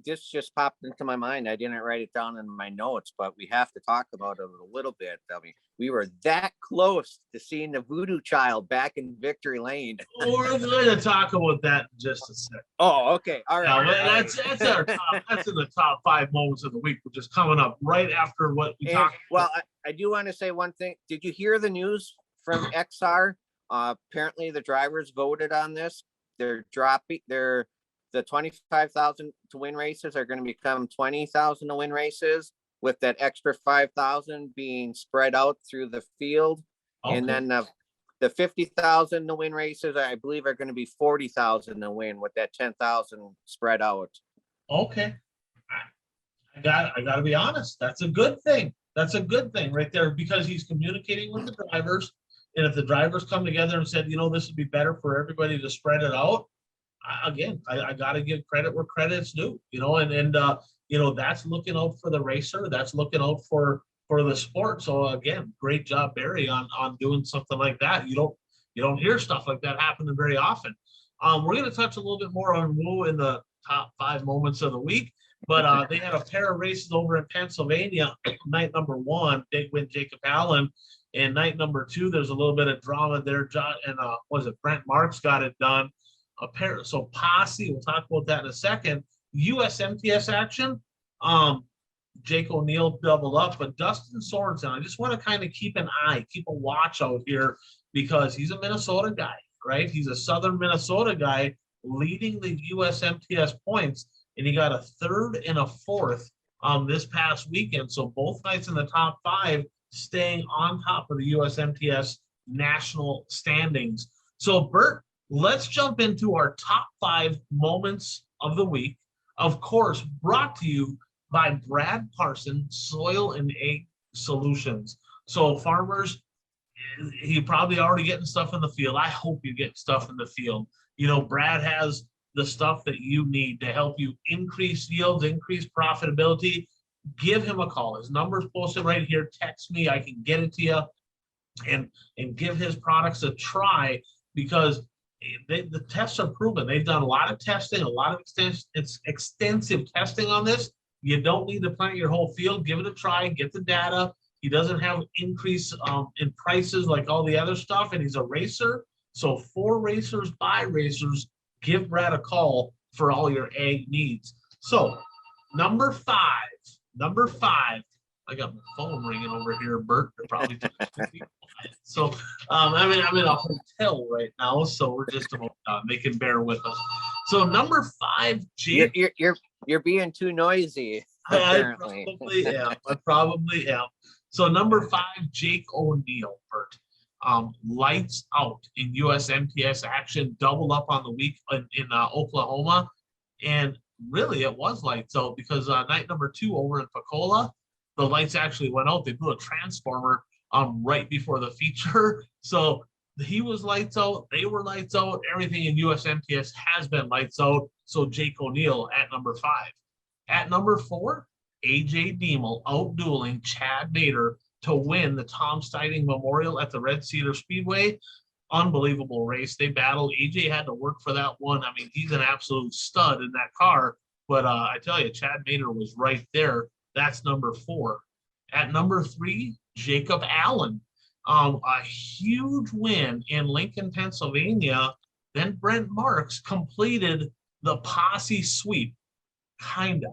this just popped into my mind. I didn't write it down in my notes, but we have to talk about it a little bit. I mean, we were that close to seeing the Voodoo Child back in Victory Lane. We're going to talk about that in just a second. Oh, okay. All right. That's our top. That's in the top 5 moments of the week, which is coming up right after what we talked. Well, I do want to say one thing. Did you hear the news from XR? Apparently, the drivers voted on this. They're dropping the 25,000 to win races are going to become 20,000 to win races, with that extra 5,000 being spread out through the field. Okay. And then the 50,000 to win races, I believe, are going to be 40,000 to win, with that 10,000 spread out. Okay. I got to be honest. That's a good thing. That's a good thing right there, because he's communicating with the drivers. And if the drivers come together and said, this would be better for everybody to spread it out, again, I got to give credit where credit's due, and that's looking out for the racer. That's looking out for the sport. So again, great job, Barry, on doing something like that. You don't hear stuff like that happening very often. We're going to touch a little bit more on Woo in the top 5 moments of the week, but they had a pair of races over in Pennsylvania. Night number 1, big win, Jacob Allen. And night number 2, there's a little bit of drama there. John and Brent Marks got it done. So Posse, we'll talk about that in a second. USMTS action. Jake O'Neill doubled up, but Dustin Sorensen, I just want to kind of keep a watch out here, because he's a Minnesota guy, right? He's a Southern Minnesota guy leading the USMTS points, and he got a 3rd and a 4th this past weekend. So both nights in the top 5, staying on top of the USMTS national standings. So Bert, let's jump into our top 5 moments of the week. Of course, brought to you by Brad Parson Soil and Egg Solutions. So farmers, you're probably already getting stuff in the field. I hope you get stuff in the field. Brad has the stuff that you need to help you increase yields, increase profitability. Give him a call. His number's posted right here. Text me. I can get it to you, and give his products a try, because the tests are proven. They've done a lot of testing, a lot of extensive testing on this. You don't need to plant your whole field. Give it a try. Get the data. He doesn't have increase in prices like all the other stuff, and he's a racer. So for racers, by racers, give Brad a call for all your egg needs. So number 5. I got my phone ringing over here, Bert. They're probably so I'm in a hotel right now, so we're just about they can bear with us. So number 5, Jake. You're being too noisy. Apparently. I probably am. So number 5, Jake O'Neill, Bert. Lights out in USMTS action, doubled up on the week in Oklahoma, and really it was lights out, because night number 2 over in Pensacola, the lights actually went out. They blew a transformer right before the feature. So he was lights out. They were lights out. Everything in USMTS has been lights out. So Jake O'Neill at number 5. At number 4, AJ Diemel out-dueling Chad Nader to win the Tom Steining Memorial at the Red Cedar Speedway. Unbelievable race. They battled. AJ had to work for that one. I mean, he's an absolute stud in that car. But I tell you, Chad Mater was right there. That's number 4. At number 3, Jacob Allen. A huge win in Lincoln, Pennsylvania. Then Brent Marks completed the posse sweep. Kinda,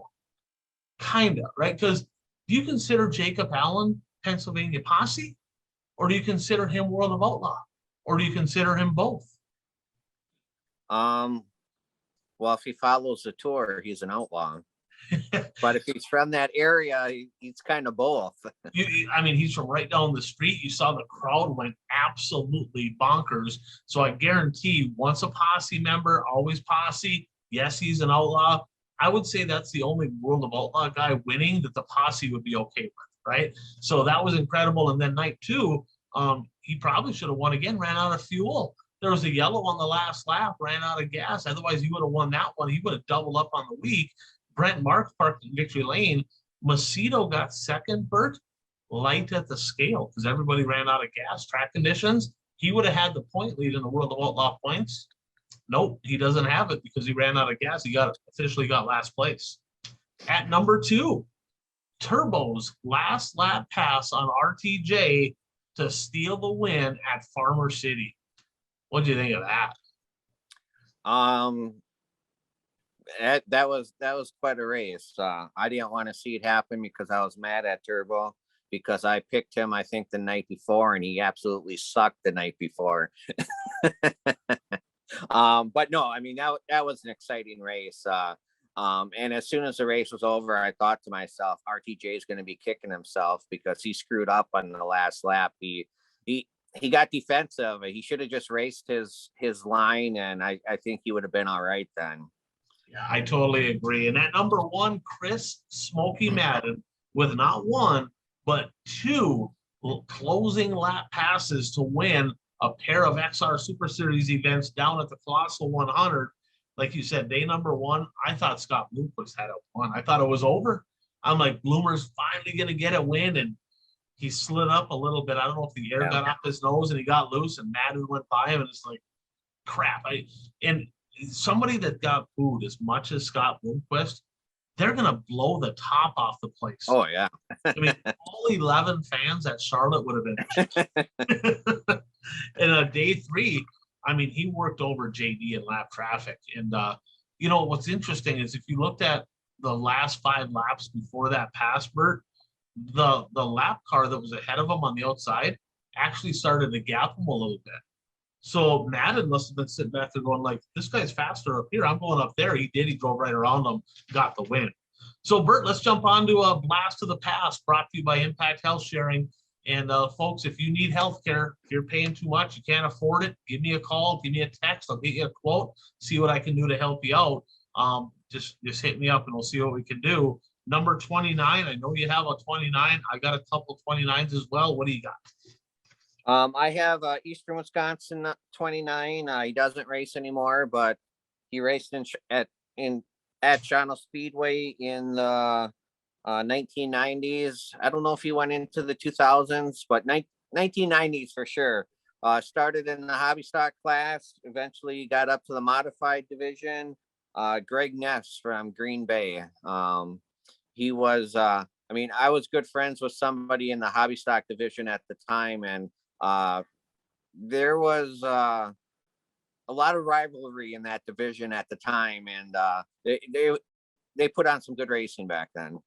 right? Because do you consider Jacob Allen Pennsylvania posse? Or do you consider him World of Outlaw? Or do you consider him both? Well, if he follows the tour, he's an outlaw. But if he's from that area, he's kind of both. I mean, he's from right down the street. You saw the crowd went absolutely bonkers. So I guarantee once a posse member, always posse. Yes, he's an outlaw. I would say that's the only World of Outlaw guy winning that the posse would be okay with, right? So that was incredible. And then night 2, he probably should have won again, ran out of fuel. There was a yellow on the last lap, ran out of gas. Otherwise, he would have won that one. He would have doubled up on the week. Brent Marks parked in Victory Lane. Macedo got second, Bert, light at the scale because everybody ran out of gas. Track conditions, he would have had the point lead in the World of Outlaw points. Nope, he doesn't have it because he ran out of gas. He officially got last place. At number 2, Turbo's last lap pass on RTJ to steal the win at Farmer City. What do you think of that? That was quite a race. I didn't want to see it happen because I was mad at Turbo because I picked him, I think, the night before, and he absolutely sucked the night before. But no, I mean, that was an exciting race. And as soon as the race was over, I thought to myself, RTJ is going to be kicking himself because he screwed up on the last lap. He got defensive. He should have just raced his line, and I think he would have been all right then. Yeah, I totally agree. And at number 1, Chris Smoky Madden with not 1, but 2 closing lap passes to win a pair of XR Super Series events down at the Colossal 100. Like you said, day number 1, I thought Scott Bloomquist had it won. I thought it was over. I'm like, Bloomer's finally going to get a win, and he slid up a little bit. I don't know if the air got off his nose and he got loose, and Madden went by him, and it's like, crap. And somebody that got booed as much as Scott Bloomquist, they're going to blow the top off the place. Oh, yeah. I mean, all 11 fans at Charlotte would have been. And day 3, I mean, he worked over JD in lap traffic. And, you know, what's interesting is if you looked at the last 5 laps before that pass, Bert, the lap car that was ahead of him on the outside actually started to gap him a little bit. So Madden must have been sitting back there going like, this guy's faster up here. I'm going up there. He did. He drove right around him, got the win. So Bert, let's jump on to a blast of the past brought to you by Impact Health Sharing. And folks, if you need health care, if you're paying too much, you can't afford it, give me a call, give me a text. I'll get you a quote, see what I can do to help you out. Just hit me up and we'll see what we can do. Number 29, I know you have a 29. I got a couple 29s as well. What do you got? I have Eastern Wisconsin 29. He doesn't race anymore, but he raced at Shawano Speedway in the 1990s. I don't know if he went into the 2000s, but 1990s for sure. Started in the hobby stock class, eventually got up to the modified division. Greg Ness from Green Bay. He was, I was good friends with somebody in the hobby stock division at the time, and there was a lot of rivalry in that division at the time, and they put on some good racing back then.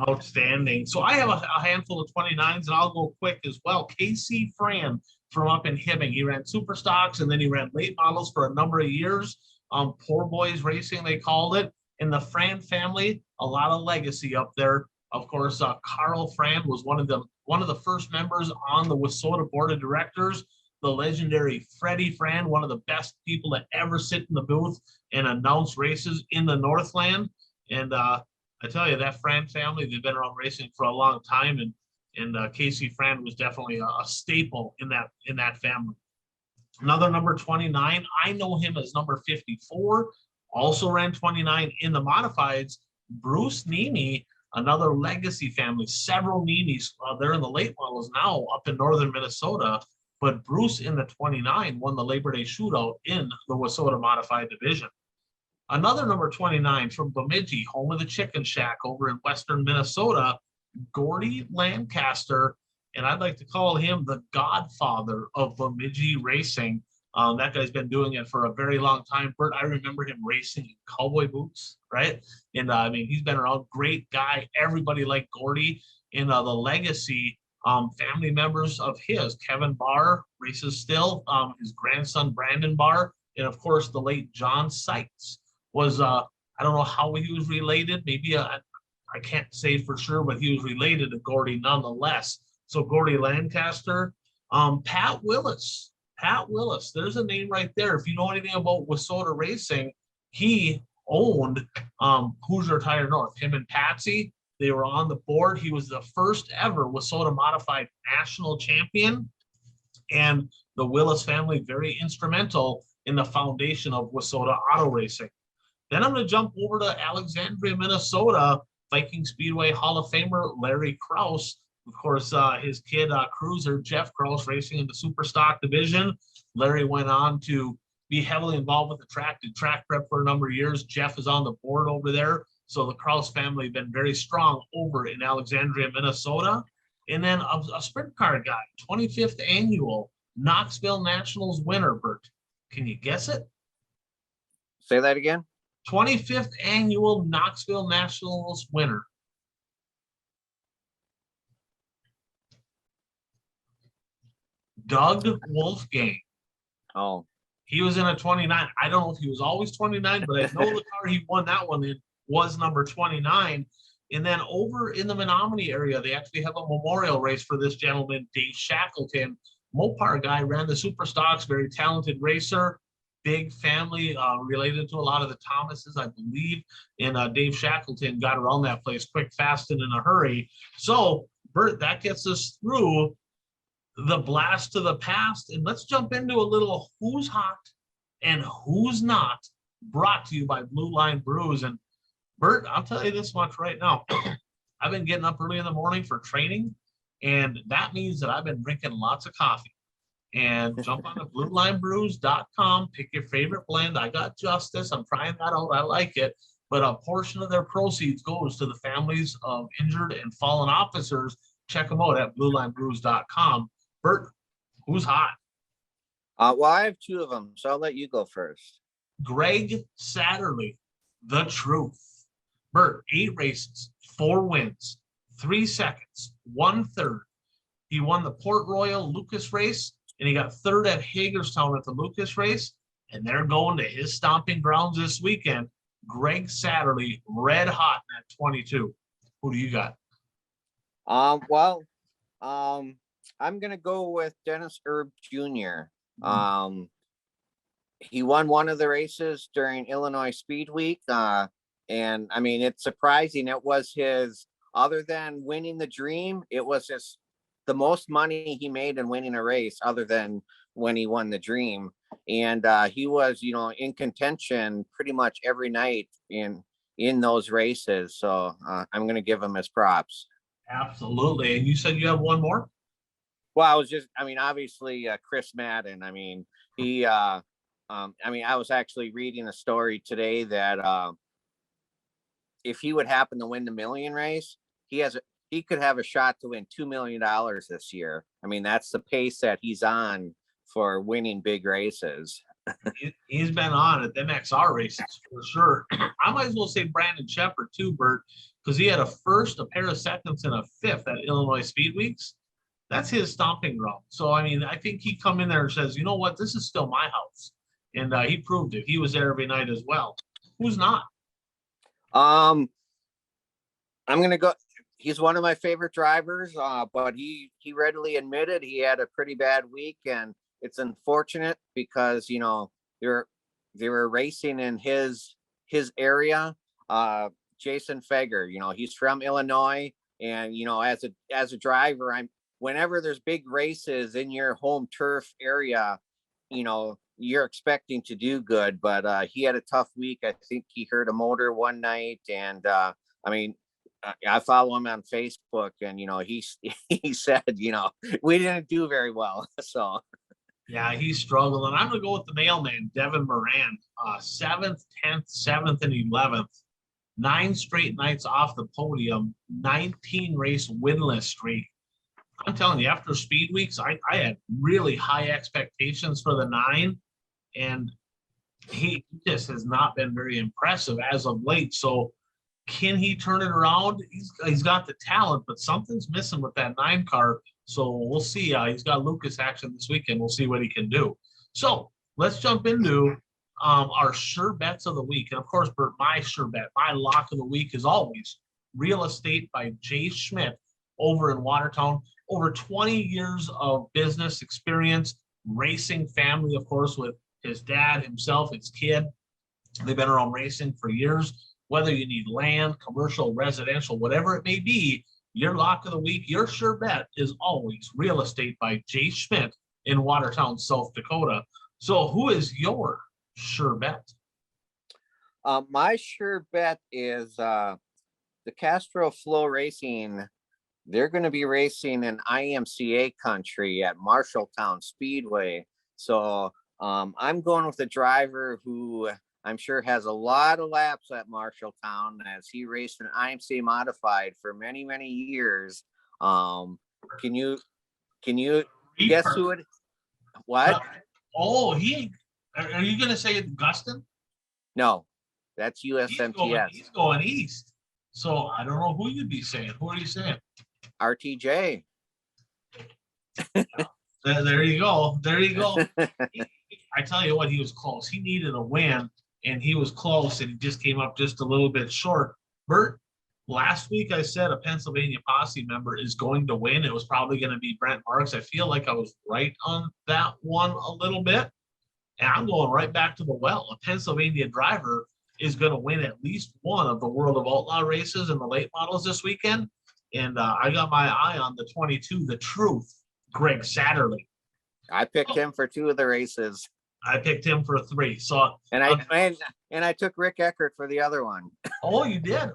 Outstanding. So I have a handful of 29s, and I'll go quick as well. KC Fran from up in Hibbing. He ran super stocks, and then he ran late models for a number of years. Poor boys racing, they called it. In the Fran family, a lot of legacy up there. Of course, Carl Fran was one of the first members on the Wissota board of directors. The legendary Freddie Fran, one of the best people to ever sit in the booth and announce races in the Northland. And I tell you, that Fran family, they've been around racing for a long time, and Casey Fran was definitely a staple in that family. Another number 29, I know him as number 54, also ran 29 in the modifieds. Bruce Neeney, another legacy family, several Neeneys. They're in the late models now up in northern Minnesota, but Bruce in the 29 won the Labor Day shootout in the Wissota modified division. Another number 29 from Bemidji, home of the Chicken Shack over in western Minnesota, Gordy Lancaster. And I'd like to call him the godfather of Bemidji racing. That guy's been doing it for a very long time. Bert, I remember him racing in cowboy boots, right? And I mean, he's been around, great guy. Everybody liked Gordy. In the legacy, family members of his, Kevin Barr races still, his grandson, Brandon Barr, and of course, the late John Sykes was, I don't know how he was related. Maybe I can't say for sure, but he was related to Gordy nonetheless. So Gordy Lancaster, Pat Willis. Pat Willis, there's a name right there. If you know anything about Wissota racing, he owned Hoosier Tire North. Him and Patsy, they were on the board. He was the first ever Wissota modified national champion. And the Willis family, very instrumental in the foundation of Wissota auto racing. Then I'm going to jump over to Alexandria, Minnesota, Viking Speedway Hall of Famer Larry Krauss. Of course, his kid, cruiser, Jeff Krauss, racing in the super stock division. Larry went on to be heavily involved with the track, did track prep for a number of years. Jeff is on the board over there. So the Krauss family have been very strong over in Alexandria, Minnesota. And then a sprint car guy, 25th annual Knoxville Nationals winner, Bert. Can you guess it? Say that again. 25th annual Knoxville Nationals winner. Doug Wolfgang. Oh, he was in a 29. I don't know if he was always 29, but I know the car he won that one in was number 29. And then over in the Menominee area, they actually have a memorial race for this gentleman, Dave Shackleton. Mopar guy, ran the super stocks, very talented racer, big family, related to a lot of the Thomases, I believe. And Dave Shackleton got around that place quick, fast, and in a hurry. So, Bert, that gets us through the blast to the past. And let's jump into a little who's hot and who's not, brought to you by Blue Line Brews. And Bert, I'll tell you this much right now. I've been getting up early in the morning for training, and that means that I've been drinking lots of coffee. And jump on to bluelinebrews.com, pick your favorite blend. I got Justice. I'm trying that out. I like it. But a portion of their proceeds goes to the families of injured and fallen officers. Check them out at bluelinebrews.com. Bert, who's hot? Well, I have two of them, so I'll let you go first. Greg Satterley, the truth. Bert, 8 races, 4 wins, 3 seconds, 1/3. He won the Port Royal Lucas race, and he got 3rd at Hagerstown at the Lucas race, and they're going to his stomping grounds this weekend. Greg Satterley, red hot at 22. Who do you got? Well, I'm gonna go with Dennis Erb Jr. He won one of the races during Illinois Speed Week. And I mean, it's surprising. It was his, other than winning the Dream, it was just the most money he made in winning a race, other than when he won the Dream. And he was, in contention pretty much every night in those races. So I'm going to give him his props. Absolutely. And you said you have one more? Well, obviously Chris Madden. I mean, he, I was actually reading a story today that if he would happen to win the million race, he could have a shot to win $2 million this year. I mean, that's the pace that he's on for winning big races. He's been on at them XR races for sure. I might as well say Brandon Shepard too, Bert, because he had a first, a pair of seconds, and a 5th at Illinois Speed Weeks. That's his stomping ground. So, I mean, I think he come in there and says, you know what, this is still my house. And he proved it. He was there every night as well. Who's not? I'm going to go. He's one of my favorite drivers, but he readily admitted he had a pretty bad week, and it's unfortunate because, they were racing in his area. Jason Feger, he's from Illinois, and, as a driver, whenever there's big races in your home turf area, you're expecting to do good, but he had a tough week. I think he hurt a motor one night, and I follow him on Facebook, and he said, we didn't do very well. So Yeah, he's struggling. I'm gonna go with the mailman, Devin Moran. 7th, 10th, 7th, and 11th. 9 straight nights off the podium, 19 race winless streak. I'm telling you, after speed weeks, I had really high expectations for the 9, and he just has not been very impressive as of late. So can he turn it around? He's got the talent, but something's missing with that 9 car. So we'll see. He's got Lucas action this weekend. We'll see what he can do. So let's jump into our sure bets of the week. And of course, Bert, my sure bet, my lock of the week is always Real Estate by Jay Schmidt over in Watertown. Over 20 years of business experience, racing family, of course, with his dad, himself, his kid. They've been around racing for years. Whether you need land, commercial, residential, whatever it may be, your lock of the week, your sure bet is always Real Estate by Jay Schmidt in Watertown, South Dakota. So who is your sure bet? My sure bet is the Castro Flow Racing. They're going to be racing in IMCA country at Marshalltown Speedway. So I'm going with the driver who I'm sure has a lot of laps at Marshalltown, as he raced an IMCA modified for many, many years. Can you guess who it? What? Oh, are you going to say Gustin? No, that's USMTS. He's going east. So I don't know who you'd be saying. Who are you saying? RTJ. There you go. There you go. I tell you what, he was close. He needed a win, and he was close, and he just came up just a little bit short. Bert, last week I said a Pennsylvania Posse member is going to win. It was probably going to be Brent Marks. I feel like I was right on that one a little bit. And I'm going right back to the well. A Pennsylvania driver is going to win at least one of the World of Outlaw races in the late models this weekend. And I got my eye on the 22, the Truth, Greg Satterley. I picked him for 2 of the races. I picked him for 3. So and I took Rick Eckert for the other one. Oh, you did?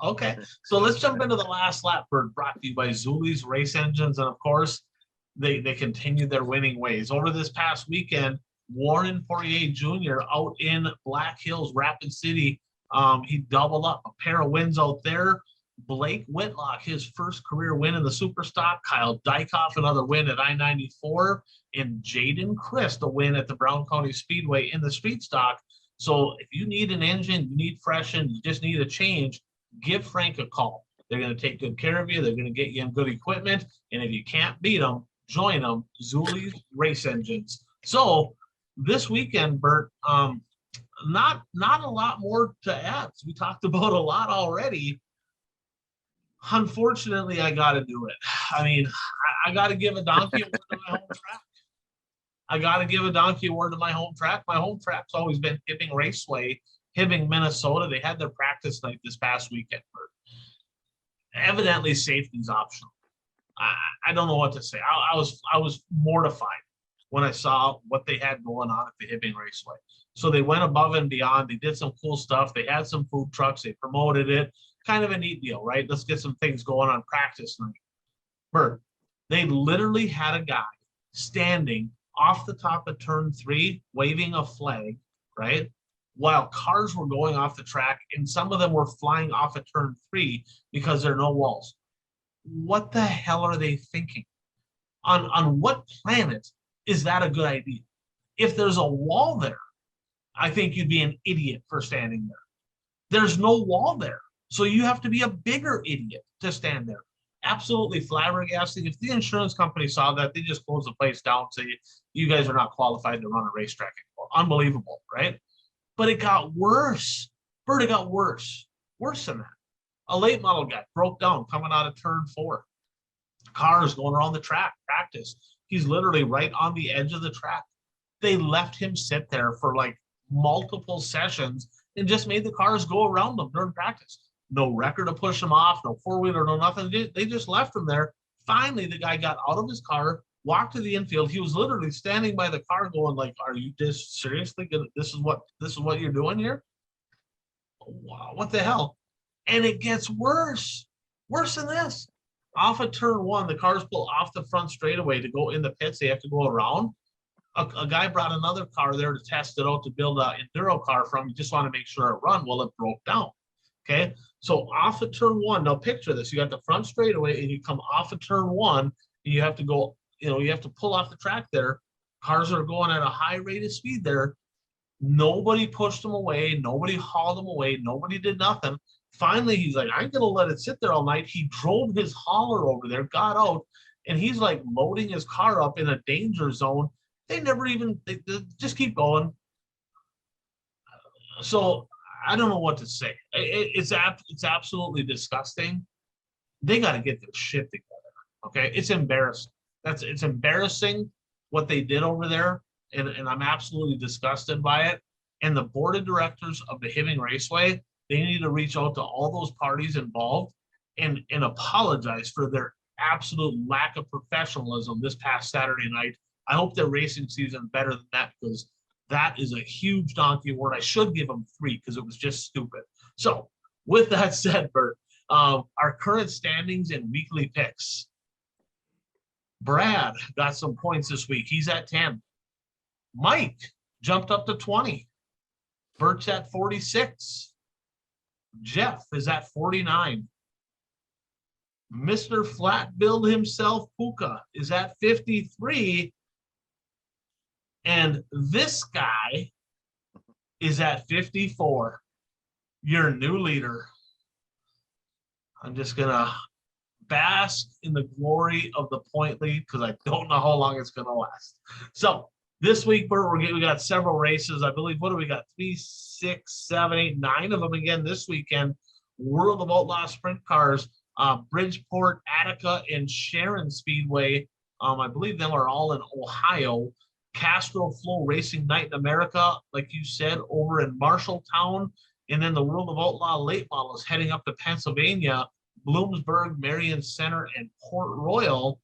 Okay. So let's jump into the last lap, Bird, brought to you by Zuli's Race Engines. And of course, they continue their winning ways. Over this past weekend, Warren Poirier Jr. out in Black Hills, Rapid City. He doubled up a pair of wins out there. Blake Whitlock, his first career win in the Superstock. Kyle Dykoff, another win at I-94. And Jaden Christ, a win at the Brown County Speedway in the Street Stock. So if you need an engine, you need freshen, you just need a change, give Frank a call. They're going to take good care of you. They're going to get you in good equipment. And if you can't beat them, join them, Zuli's Race Engines. So this weekend, Bert, not a lot more to add. We talked about a lot already. Unfortunately, I got to do it. I mean, I got to give a donkey award to my home track. I got to give a donkey award to my home track. My home track's always been Hibbing Raceway, Hibbing, Minnesota. They had their practice night this past weekend. Evidently, safety's optional. I don't know what to say. I was mortified when I saw what they had going on at the Hibbing Raceway. So they went above and beyond. They did some cool stuff. They had some food trucks. They promoted it. Kind of a neat deal, right? Let's get some things going on practice night. Bert, they literally had a guy standing off the top of turn 3, waving a flag, right? While cars were going off the track, and some of them were flying off of turn 3 because there are no walls. What the hell are they thinking? On what planet is that a good idea? If there's a wall there, I think you'd be an idiot for standing there. There's no wall there. So you have to be a bigger idiot to stand there. Absolutely flabbergasting. If the insurance company saw that, they just closed the place down and say, you guys are not qualified to run a racetrack anymore. Unbelievable, right? But it got worse. Bert, it got worse. Worse than that. A late model guy broke down coming out of turn 4. Cars going around the track, practice. He's literally right on the edge of the track. They left him sit there for like multiple sessions and just made the cars go around them during practice. No wrecker to push him off, no four-wheeler, no nothing. They just left him there. Finally, the guy got out of his car, walked to the infield. He was literally standing by the car going like, are you just seriously gonna, this is what you're doing here? Wow, what the hell? And it gets worse than this. Off of turn 1, the cars pull off the front straightaway to go in the pits. They have to go around. a guy brought another car there to test it out to build a enduro car from. He just want to make sure it run. Well, it broke down. Okay, so off of turn one, now picture this: you got the front straightaway, and you come off of turn one, and you have to go. You have to pull off the track there. Cars are going at a high rate of speed there. Nobody pushed him away. Nobody hauled him away. Nobody did nothing. Finally, he's like, I'm gonna let it sit there all night. He drove his hauler over there, got out, and he's like loading his car up in a danger zone. They never even they just keep going. So I don't know what to say. It's absolutely disgusting. They got to get their shit together. Okay, it's embarrassing. It's embarrassing what they did over there, and I'm absolutely disgusted by it. And the board of directors of the Hibbing Raceway, they need to reach out to all those parties involved and apologize for their absolute lack of professionalism this past Saturday night. I hope their racing season better than that, because that is a huge donkey award. I should give them 3 because it was just stupid. So with that said, Bert, our current standings and weekly picks. Brad got some points this week. He's at 10. Mike jumped up to 20. Bert's at 46. Jeff is at 49. Mr. Flat Build himself, Puka, is at 53. And this guy is at 54. Your new leader. I'm just going to bask in the glory of the point lead because I don't know how long it's going to last. So this week, Bert, we got several races. I believe, what do we got? 3, 6, 7, 8, 9 of them again this weekend. World of Outlaw Sprint Cars, Bridgeport, Attica, and Sharon Speedway. I believe them are all in Ohio. Castro Flow Racing Night in America, like you said, over in Marshalltown. And then the World of Outlaw Late Models heading up to Pennsylvania, Bloomsburg, Marion Center, and Port Royal.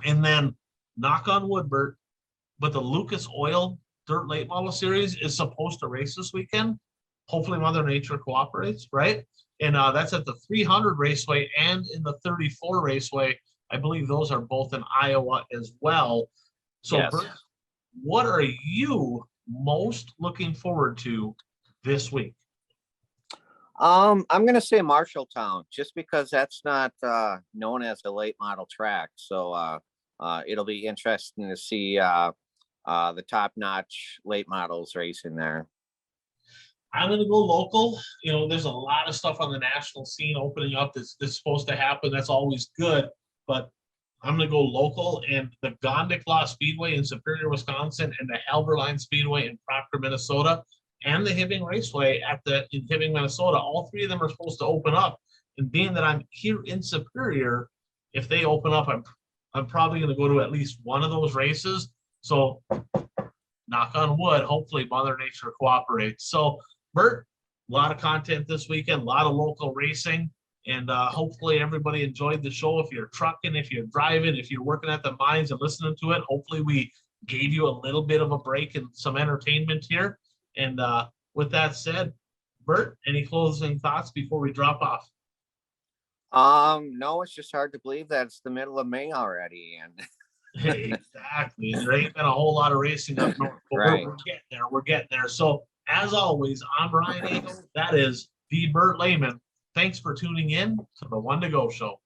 And then, knock on wood, Bert, but the Lucas Oil Dirt Late Model Series is supposed to race this weekend. Hopefully Mother Nature cooperates, right? And that's at the 300 Raceway and in the 34 Raceway. I believe those are both in Iowa as well. So, yes. Bert, what are you most looking forward to this week? I'm going to say Marshalltown, just because that's not known as a late model track. So it'll be interesting to see the top-notch late models racing there. I'm going to go local. There's a lot of stuff on the national scene opening up that's supposed to happen. That's always good. But I'm going to go local, and the Gondik Speedway in Superior, Wisconsin, and the Halberline Speedway in Proctor, Minnesota, and the Hibbing Raceway in Hibbing, Minnesota. All 3 of them are supposed to open up. And being that I'm here in Superior, if they open up, I'm probably going to go to at least one of those races. So knock on wood, hopefully Mother Nature cooperates. So Bert, a lot of content this weekend, a lot of local racing. And hopefully everybody enjoyed the show. If you're trucking, if you're driving, if you're working at the mines and listening to it, hopefully we gave you a little bit of a break and some entertainment here. And with that said, Bert, any closing thoughts before we drop off? No, it's just hard to believe that it's the middle of May already. And exactly. There ain't been a whole lot of racing up north, but right. We're getting there. We're getting there. So as always, I'm Ryan Eagle. That is the Bert Lehman. Thanks for tuning in to the One to Go Show.